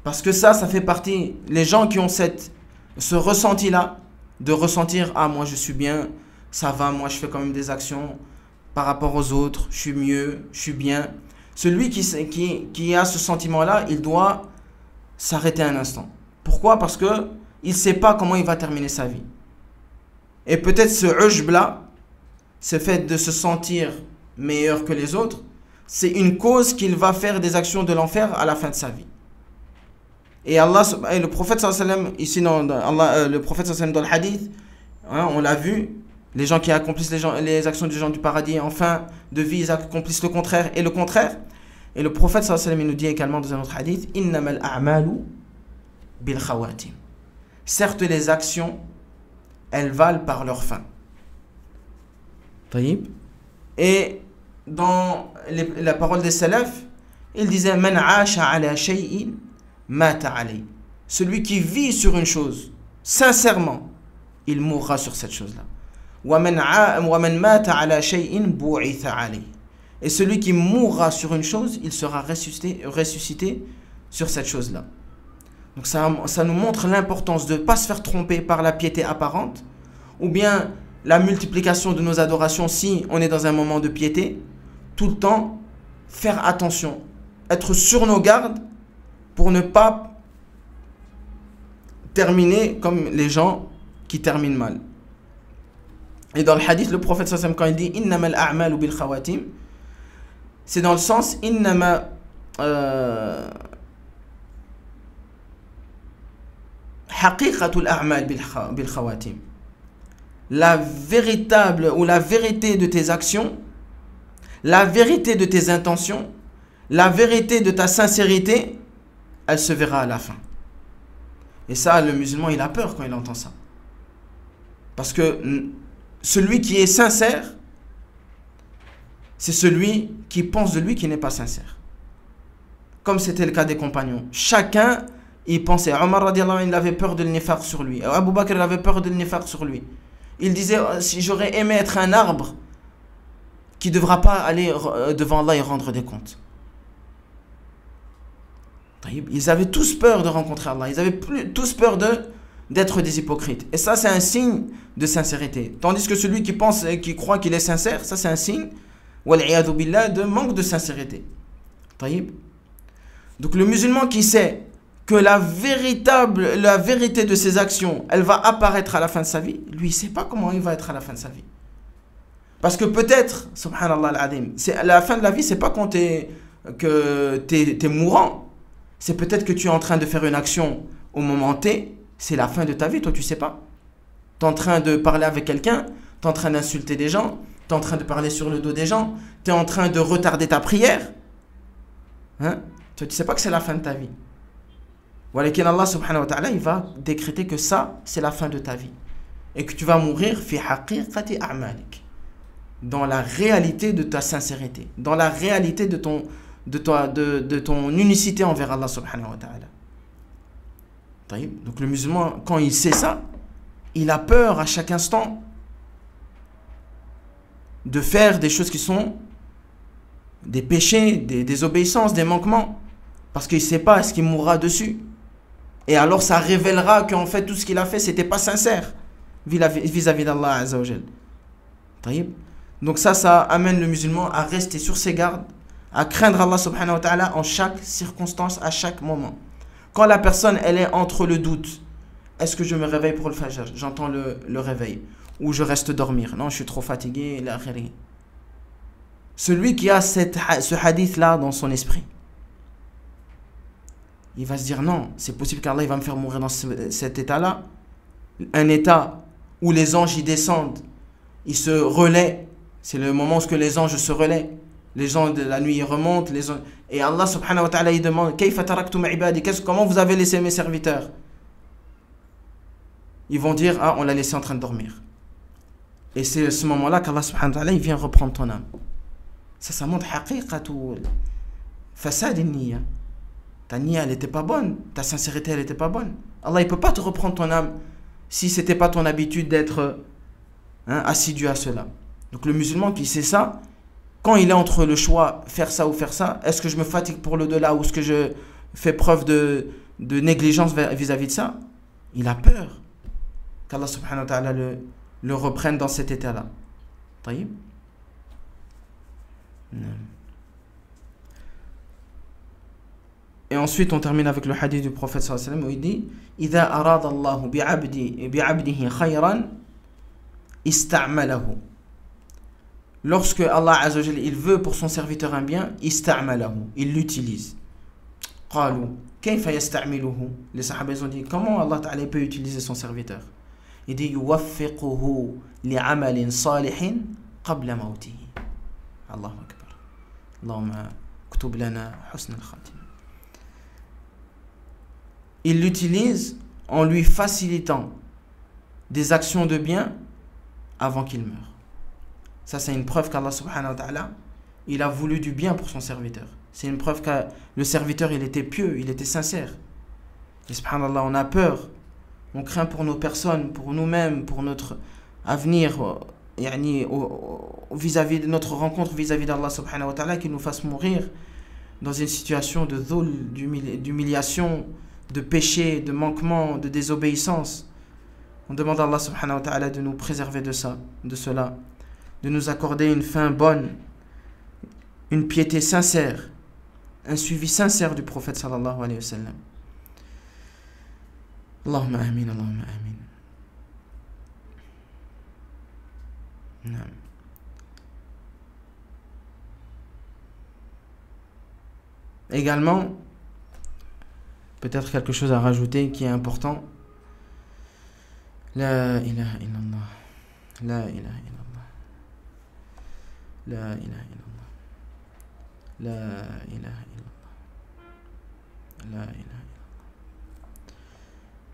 Parce que ça fait partie, les gens qui ont ce ressenti-là, de ressentir, ah moi je suis bien, ça va, moi je fais quand même des actions par rapport aux autres, je suis mieux, je suis bien. Celui qui a ce sentiment-là, il doit s'arrêter un instant. Pourquoi? Parce que il ne sait pas comment il va terminer sa vie. Et peut-être ce ujb-là, ce fait de se sentir meilleur que les autres, c'est une cause qu'il va faire des actions de l'enfer à la fin de sa vie. Et le prophète sallallahu alayhi wa sallam, ici le prophète sallallahu alayhi wa sallam dans le hadith, on l'a vu, Les gens qui accomplissent les actions des gens du paradis en fin de vie, ils accomplissent le contraire et le contraire. Et le prophète sallallahu alayhi wa sallam nous dit également dans un autre hadith, innamal a'malu bil khawatim. Certes, les actions, elles valent par leur fin. Et dans la parole des salafs, il disait man 'asha 'ala shay'in mata 'alayhi. Celui qui vit sur une chose sincèrement, il mourra sur cette chose-là. Wa man mata 'ala shay'in bu'itha 'alayhi. Et celui qui mourra sur une chose, il sera ressuscité sur cette chose-là. Donc ça nous montre l'importance de ne pas se faire tromper par la piété apparente, ou bien la multiplication de nos adorations si on est dans un moment de piété. Tout le temps, faire attention, être sur nos gardes pour ne pas terminer comme les gens qui terminent mal. Et dans le hadith, le prophète sallallahu alayhi wa sallam, quand il dit « Innamal a'malu bil khawatim », c'est dans le sens « Innama haqiqatul a'mal bil khawatim ». La véritable ou la vérité de tes actions, la vérité de tes intentions, la vérité de ta sincérité, elle se verra à la fin. Et ça, le musulman, il a peur quand il entend ça. Parce que celui qui est sincère, c'est celui qui pense de lui qui n'est pas sincère. Comme c'était le cas des compagnons. Chacun, il pensait. Omar radiallahu anhu, il avait peur de l'nifaq sur lui. Abu Bakr, il avait peur de l'nifaq sur lui. Il disait, si j'aurais aimé être un arbre qui ne devra pas aller devant Allah et rendre des comptes. Ils avaient tous peur de rencontrer Allah. Ils avaient tous peur d'être des hypocrites. Et ça, c'est un signe de sincérité. Tandis que celui qui pense et qui croit qu'il est sincère, ça, c'est un signe, wal'iyadu billah, de manque de sincérité. Donc, le musulman qui sait que la vérité de ses actions, elle va apparaître à la fin de sa vie, lui, il ne sait pas comment il va être à la fin de sa vie. Parce que peut-être, subhanallah al-adim, la fin de la vie, c'est pas quand t'es mourant. C'est peut-être que tu es en train de faire une action au moment T, c'est la fin de ta vie, toi tu sais pas. Tu es en train de parler avec quelqu'un, tu es en train d'insulter des gens, tu es en train de parler sur le dos des gens, tu es en train de retarder ta prière. Hein? Tu sais pas que c'est la fin de ta vie. Walakin Allah subhanahu wa ta'ala, il va décréter que ça, c'est la fin de ta vie. Et que tu vas mourir fi haqiqati a'malik. Dans la réalité de ta sincérité, dans la réalité de ton unicité envers Allah subhanahu wa ta'ala. Donc le musulman, quand il sait ça, il a peur à chaque instant de faire des choses qui sont des péchés, des désobéissances, des manquements, parce qu'il ne sait pas est-ce qu'il mourra dessus. Et alors ça révélera qu'en fait tout ce qu'il a fait, c'était pas sincère vis-à-vis d'Allah Azza wa Jal. Donc ça amène le musulman à rester sur ses gardes, à craindre Allah subhanahu wa ta'ala en chaque circonstance, à chaque moment. Quand la personne, elle est entre le doute, est-ce que je me réveille pour le fajr? J'entends le réveil. Ou je reste dormir. Non, je suis trop fatigué. Celui qui a ce hadith-là dans son esprit, il va se dire non, c'est possible qu'Allah il va me faire mourir dans cet état-là. Un état où les anges y descendent, ils se relaient. C'est le moment où les anges se relaient. Les gens de la nuit remontent. Et Allah subhanahu wa ta'ala il demande Kayfa taraktum ibadi, comment vous avez laissé mes serviteurs? Ils vont dire ah, on l'a laissé en train de dormir. Et c'est à ce moment-là qu'Allah subhanahu wa ta'ala il vient reprendre ton âme. Ça montre haqiqatu fasad an-niyya. Ta niya elle n'était pas bonne, ta sincérité elle n'était pas bonne. Allah il peut pas te reprendre ton âme si c'était pas ton habitude d'être assidu à cela. Donc le musulman qui sait ça, quand il est entre le choix faire ça ou faire ça, est-ce que je me fatigue pour l'au-delà ou est-ce que je fais preuve de négligence vis-à-vis de ça, il a peur qu'Allah subhanahu wa ta'ala le reprenne dans cet état-là. Taïb. Et ensuite on termine avec le hadith du prophète sallallahu alayhi wa sallam où il dit إِذَا أَرَادَ اللَّهُ بِعَبْدِهِ خَيْرًا إِسْتَعْمَلَهُ. Lorsque Allah Azza wa Jalla, il veut pour son serviteur un bien, ista'malahu, il l'utilise. Qalu, kayfa yasta'miluhu? Les sahaba ont dit, comment Allah Ta'ala peut utiliser son serviteur? Il dit يوفقه لعمل صالح قبل موته. الله أكبر. اللهم اكتب لنا حسن الخاتمة. Il l'utilise en lui facilitant des actions de bien avant qu'il meure. Ça, c'est une preuve qu'Allah subhanahu wa ta'ala, il a voulu du bien pour son serviteur. C'est une preuve que le serviteur, il était pieux, il était sincère. Et subhanallah, on a peur, on craint pour nos personnes, pour nous-mêmes, pour notre avenir, vis-à-vis de notre rencontre vis-à-vis d'Allah subhanahu wa ta'ala, qu'il nous fasse mourir dans une situation de dhul, d'humiliation, de péché, de manquement, de désobéissance. On demande à Allah subhanahu wa ta'ala de nous préserver de ça, de cela, de nous accorder une fin bonne, une piété sincère, un suivi sincère du prophète sallallahu alayhi wa sallam. Allahumma amin, Allahumma amin. Également, peut-être quelque chose à rajouter qui est important. La ilaha illallah. La ilaha illallah. La ilaha illallah. La ilaha illallah. La ilaha illallah.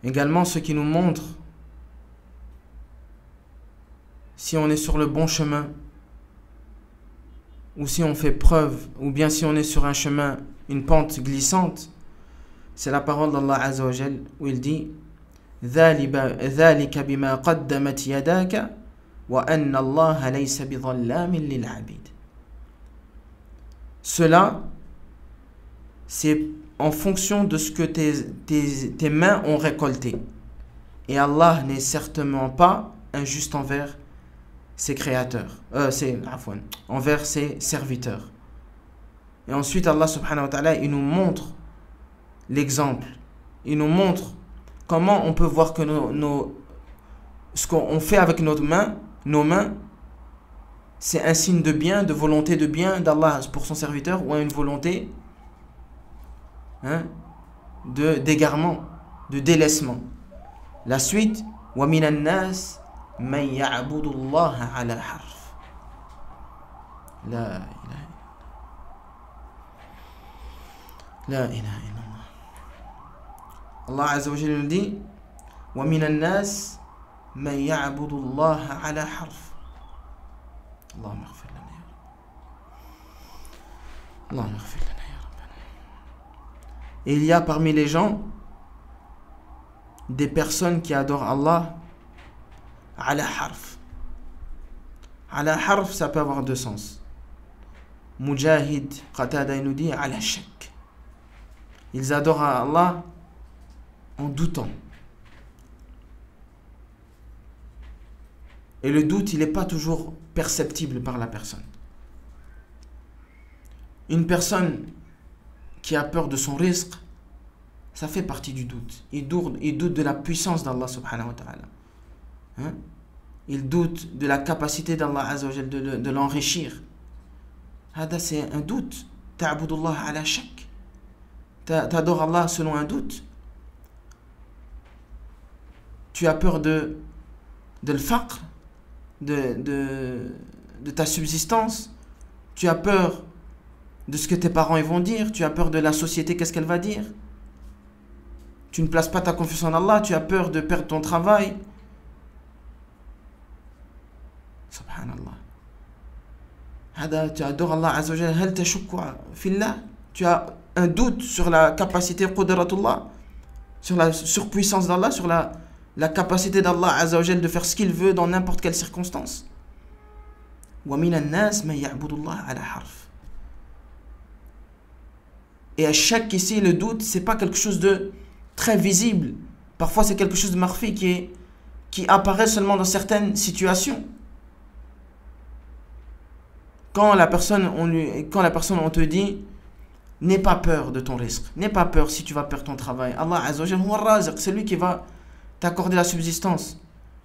Également, ce qui nous montre si on est sur le bon chemin ou si on fait preuve, ou bien si on est sur un chemin, une pente glissante, c'est la parole d'Allah Azza wa Jal où il dit ذَلِكَ بِمَا قَدَّمَتْ يَدَاكَ وَأَنَّ اللَّهَ لَيْسَ بِظَلَّامٍ لِلْعَبِيدِ. Cela, c'est en fonction de ce que tes mains ont récolté. Et Allah n'est certainement pas injuste envers ses créateurs, envers ses serviteurs. Et ensuite Allah subhanahu wa ta'ala, il nous montre l'exemple. Il nous montre comment on peut voir que ce qu'on fait avec nos mains, c'est un signe de bien, de volonté de bien d'Allah pour son serviteur, ou une volonté d'égarement, de délaissement. La suite, وَمِنَ النَّاسِ مَنْ يَعْبُدُ اللَّهَ عَلَى حَرْفٍ. La ilaha illallah. Allah Azza wa Jalla nous dit وَمِنَ النَّاسِ مَنْ يَعْبُدُ اللَّهَ عَلَى حَرْفٍ. اللهم اغفر لنا يا رب. اللهم اغفر لنا يا رب. Et il y a parmi les gens des personnes qui adorent Allah ala harf. Ala harf, ça peut avoir deux sens. Mujahid, Qatada, il nous dit ala shak. Ils adorent Allah en doutant. Et le doute, il n'est pas toujours perceptible par la personne. Une personne qui a peur de son risque, ça fait partie du doute. Il doute de la puissance d'Allah subhanahu wa ta'ala. Il doute de la capacité d'Allah Azza wa Jal de l'enrichir. C'est un doute. Ta'budullah ala shak. T'adores Allah selon un doute. Tu as peur de le faqr, de ta subsistance. Tu as peur de ce que tes parents ils vont dire. Tu as peur de la société, qu'est-ce qu'elle va dire. Tu ne places pas ta confiance en Allah. Tu as peur de perdre ton travail. Subhanallah. Tu adores Allah Azza wa Jalla. Hal tashukku fillah. Tu as un doute sur la capacité qudratullah, sur la surpuissance d'Allah, sur la capacité d'Allah Azza wa Jalla de faire ce qu'il veut dans n'importe quelle circonstance. Wa min an-nas man ya'budu Allah ala harf. Et à chaque ici, le doute, c'est pas quelque chose de très visible. Parfois, c'est quelque chose de marfi qui apparaît seulement dans certaines situations. Quand la personne, on te dit, n'aie pas peur de ton risque. N'aie pas peur si tu vas perdre ton travail. Allah Azza wa Jalla huwa ar-raziq, c'est lui qui va t'accorder la subsistance.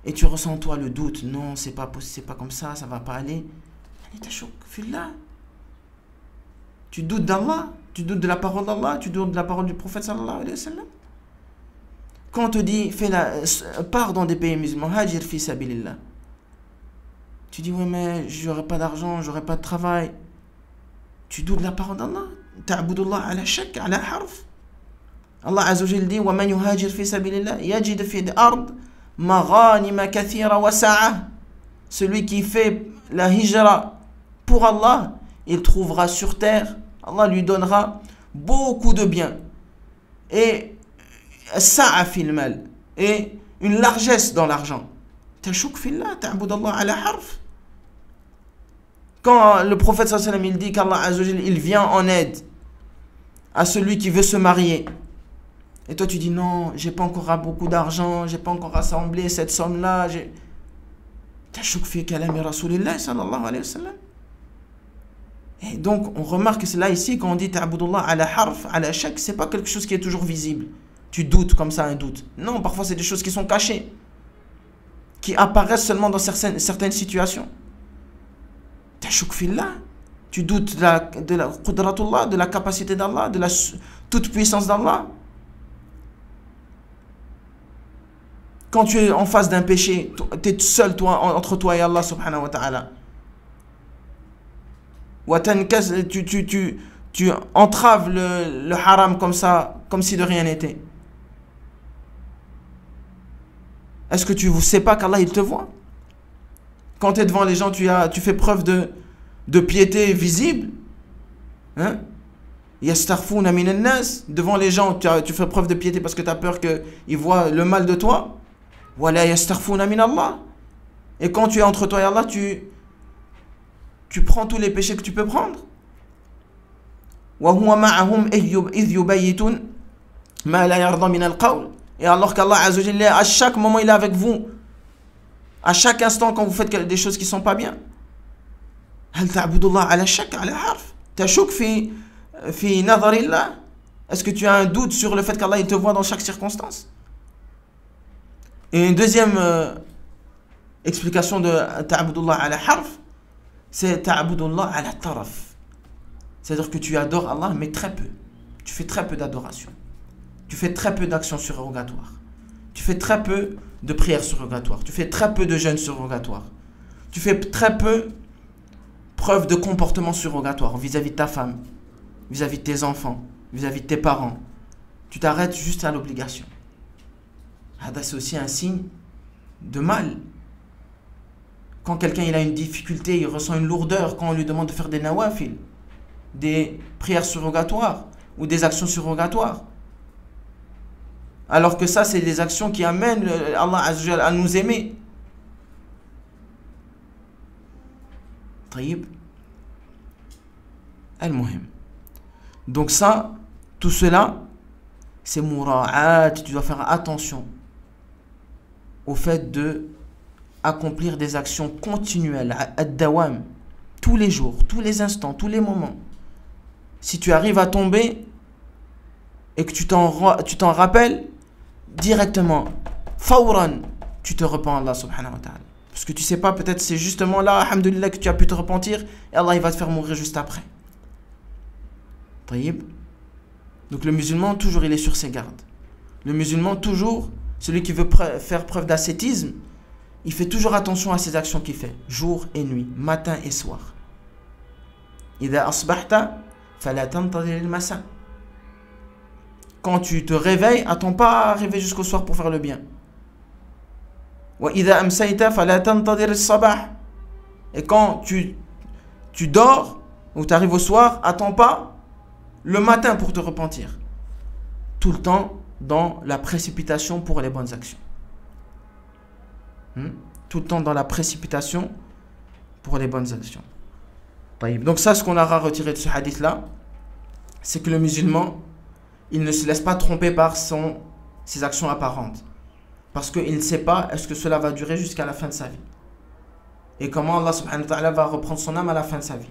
Et tu ressens en toi le doute. Non, c'est pas possible, c'est pas comme ça, ça va pas aller. Tu doutes d'Allah, tu doutes de la parole d'Allah, tu doutes de la parole du prophète sallallahu alayhi wa sallam. Quand on te dit, pars dans des pays musulmans, hajir fi sabilillah. Tu dis, oui, mais j'aurai pas d'argent, j'aurai pas de travail. Tu doutes la parole d'Allah. Ta'budullah ala shak, ala harf. Allah Azza wa Jalla dit, wa man yuhajir fi sabilillah, yajid fi al-ard maghanima kathira wa sa'a. Celui qui fait la hijra pour Allah, il trouvera sur terre, Allah lui donnera beaucoup de biens. Et sa'a fil mal. Et une largesse dans l'argent. Tashouk fillah, ta'budallah ala harf. Quand le prophète sallallahu alayhi wa sallam il dit qu'Allah Azza wa Jalla il vient en aide à celui qui veut se marier, et toi tu dis non, j'ai pas encore beaucoup d'argent, j'ai pas encore rassemblé cette somme là, tashouk fi kalami rasulillah sallallahu alayhi wa sallam. Et donc on remarque que c'est là ici quand on dit ta'budullah ala harf, ala shak, c'est pas quelque chose qui est toujours visible. Tu doutes comme ça, un doute. Non, parfois c'est des choses qui sont cachées, qui apparaissent seulement dans certaines situations. Tashouk fillah, tu doutes de la qudratullah, de la capacité d'Allah, de la toute puissance d'Allah. Quand tu es en face d'un péché, tu es seul toi, entre toi et Allah subhanahu wa ta'ala. Tu entraves le haram comme ça, comme si de rien n'était. Est-ce que tu ne sais pas qu'Allah il te voit? Quand tu es devant les gens, tu fais preuve de piété visible. Hein? Yastaghfouna minan nas. Devant les gens, tu fais preuve de piété parce que tu as peur qu'ils voient le mal de toi. Wala yastaghfouna min Allah. Et quand tu es entre toi et Allah, tu prends tous les péchés que tu peux prendre. Wa huwa ma'ahum idh yubayitun ma la yarda min al-qawl. Et alors qu'Allah Azza wa Jalla, à chaque moment, il est avec vous. À chaque instant, quand vous faites des choses qui ne sont pas bien. Hal ta'budullah ala shak, ala harf. Tashouk fi nadharillah. Est-ce que tu as un doute sur le fait qu'Allah il te voit dans chaque circonstance? Et une deuxième explication de ta'budullah ala harf, c'est ta'budullah ala taraf. C'est-à-dire que tu adores Allah, mais très peu. Tu fais très peu d'adoration. Tu fais très peu d'actions surrogatoires. Tu fais très peu de prières surrogatoires. Tu fais très peu de jeûnes surrogatoires. Tu fais très peu preuve de comportement surrogatoire vis-à-vis de ta femme, vis-à-vis de tes enfants, vis-à-vis de tes parents. Tu t'arrêtes juste à l'obligation. C'est aussi un signe de mal. Quand quelqu'un il a une difficulté, il ressent une lourdeur quand on lui demande de faire des nawafil, des prières surrogatoires ou des actions surrogatoires. Alors que ça, c'est des actions qui amènent Allah Azza wa Jalla à nous aimer. Taïb. Al-Muhim. Donc ça, tout cela, c'est mura'at. Tu dois faire attention au fait de accomplir des actions continuelles, ad-dawam, tous les jours, tous les instants, tous les moments. Si tu arrives à tomber et que tu t'en rappelles, directement, fawran, tu te repens à Allah subhanahu wa ta'ala. Parce que tu sais pas, peut-être c'est justement là, alhamdoulilah, que tu as pu te repentir et Allah il va te faire mourir juste après. Taïb. Donc le musulman, toujours il est sur ses gardes. Le musulman, toujours, celui qui veut faire preuve d'ascétisme, il fait toujours attention à ses actions qu'il fait, jour et nuit, matin et soir. Idha asbahta, fala tantadir al-masa. Quand tu te réveilles, attends pas à arriver jusqu'au soir pour faire le bien. Et quand tu dors ou tu arrives au soir, attends pas le matin pour te repentir. Tout le temps dans la précipitation pour les bonnes actions. Tout le temps dans la précipitation pour les bonnes actions. Donc ça, ce qu'on aura retiré de ce hadith là, c'est que le musulman, il ne se laisse pas tromper par ses actions apparentes. Parce qu'il ne sait pas est-ce que cela va durer jusqu'à la fin de sa vie. Et comment Allah subhanahu wa ta'ala va reprendre son âme à la fin de sa vie.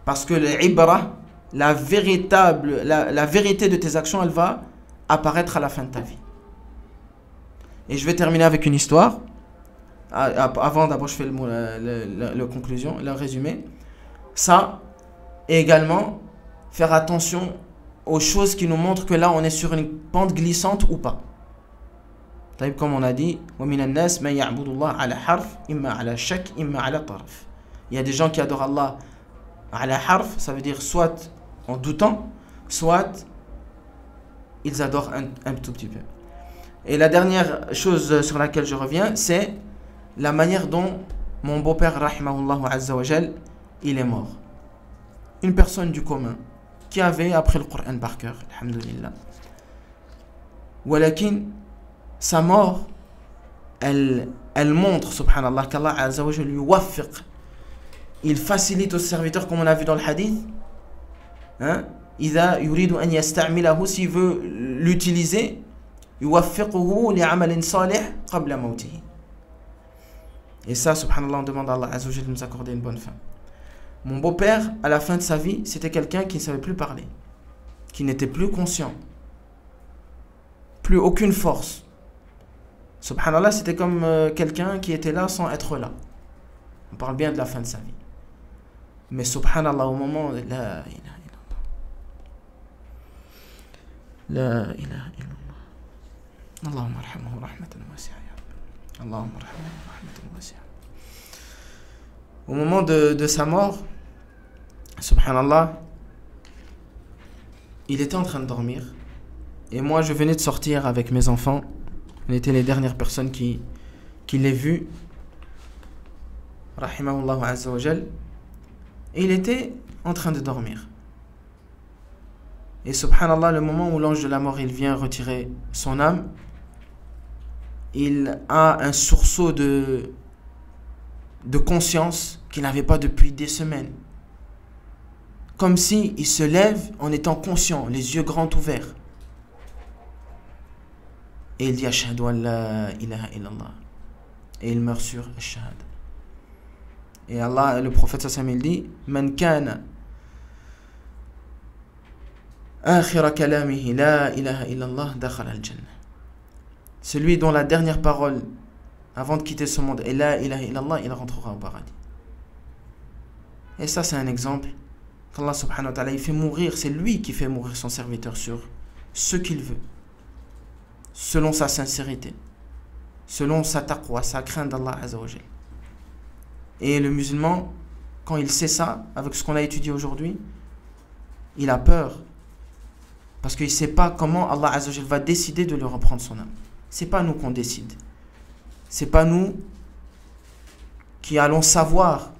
Parce que l'ibra, la vérité de tes actions, elle va apparaître à la fin de ta vie. Et je vais terminer avec une histoire. Avant, d'abord, je fais la conclusion, le résumé. Ça, et également, faire attention aux choses qui nous montrent que là, on est sur une pente glissante ou pas. Comme on a dit, وَمِنَ النَّاسِ مَنْ يَعْبُدُ اللَّهَ عَلَى حَرْفٍ إِمَّا عَلَى شَكٍّ إِمَّا عَلى طَرْفٍ. Il y a des gens qui adorent Allah ala harf, ça veut dire soit en doutant, soit ils adorent un tout petit peu. Et la dernière chose sur laquelle je reviens, c'est la manière dont mon beau-père, rahimahullah azza wa jal, il est mort. Une personne du commun qui avait appris le Coran par cœur, alhamdulillah. Walakin, sa mort, elle montre, subhanallah, qu'Allah azza wa jal lui waffiq. Il facilite aux serviteurs, comme on a vu dans le hadith. إذا يريد أن يستعمله, s'il veut l'utiliser, يوفقه لعمل صالح قبل موته. Et ça, subhanallah, on demande à Allah azza wa jal de nous accorder une bonne fin. Mon beau-père, à la fin de sa vie, c'était quelqu'un qui ne savait plus parler, qui n'était plus conscient, plus aucune force. Subhanallah, c'était comme quelqu'un qui était là sans être là. On parle bien de la fin de sa vie. Mais subhanallah, au moment de la ilaha illallah, la ilaha illallah, Allahumma arhamhu rahmatan wasi'a, Allahumma arhamhu rahmatan wasi'a. Au moment de sa mort, subhanallah, il était en train de dormir. Et moi, je venais de sortir avec mes enfants. On était les dernières personnes qui l'aient vu. Rahimahullah azza wa jal. Et il était en train de dormir. Et subhanallah, le moment où l'ange de la mort il vient retirer son âme, il a un sursaut de conscience qu'il n'avait pas depuis des semaines. Comme si il se lève en étant conscient, les yeux grands ouverts. Et il dit ashhadu an la ilaha illallah. Et il meurt sur ashhad. Et Allah, le prophète sallallahu alayhi wa sallam, il dit man kana akhira kalamihi la ilaha illallah dakhala al-jannah. Celui dont la dernière parole avant de quitter ce monde est la ilaha illallah, il rentrera au paradis. Et ça, c'est un exemple qu'Allah subhanahu wa ta'ala, il fait mourir, c'est lui qui fait mourir son serviteur sur ce qu'il veut, selon sa sincérité, selon sa taqwa, sa crainte d'Allah azza wa jal. Et le musulman, quand il sait ça, avec ce qu'on a étudié aujourd'hui, il a peur. Parce qu'il ne sait pas comment Allah azza wa jal va décider de lui reprendre son âme. Ce n'est pas nous qu'on décide. Ce n'est pas nous qui allons savoir.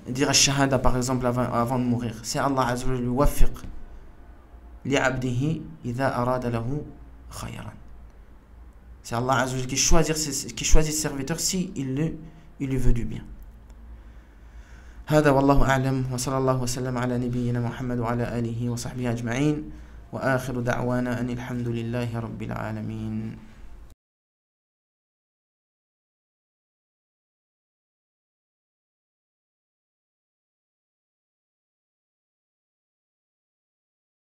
Dire ash-shahada par exemple avant de mourir. C'est Allah azza wa jal lui waffiq li abdihi idha arada lahu khayran. C'est Allah azza wa jal qui choisit ses serviteurs si il lui veut du bien. هذا والله أعلم وصلى الله وسلم على نبينا محمد وعلى آله وصحبه أجمعين وآخر دعوانا أن الحمد لله رب العالمين.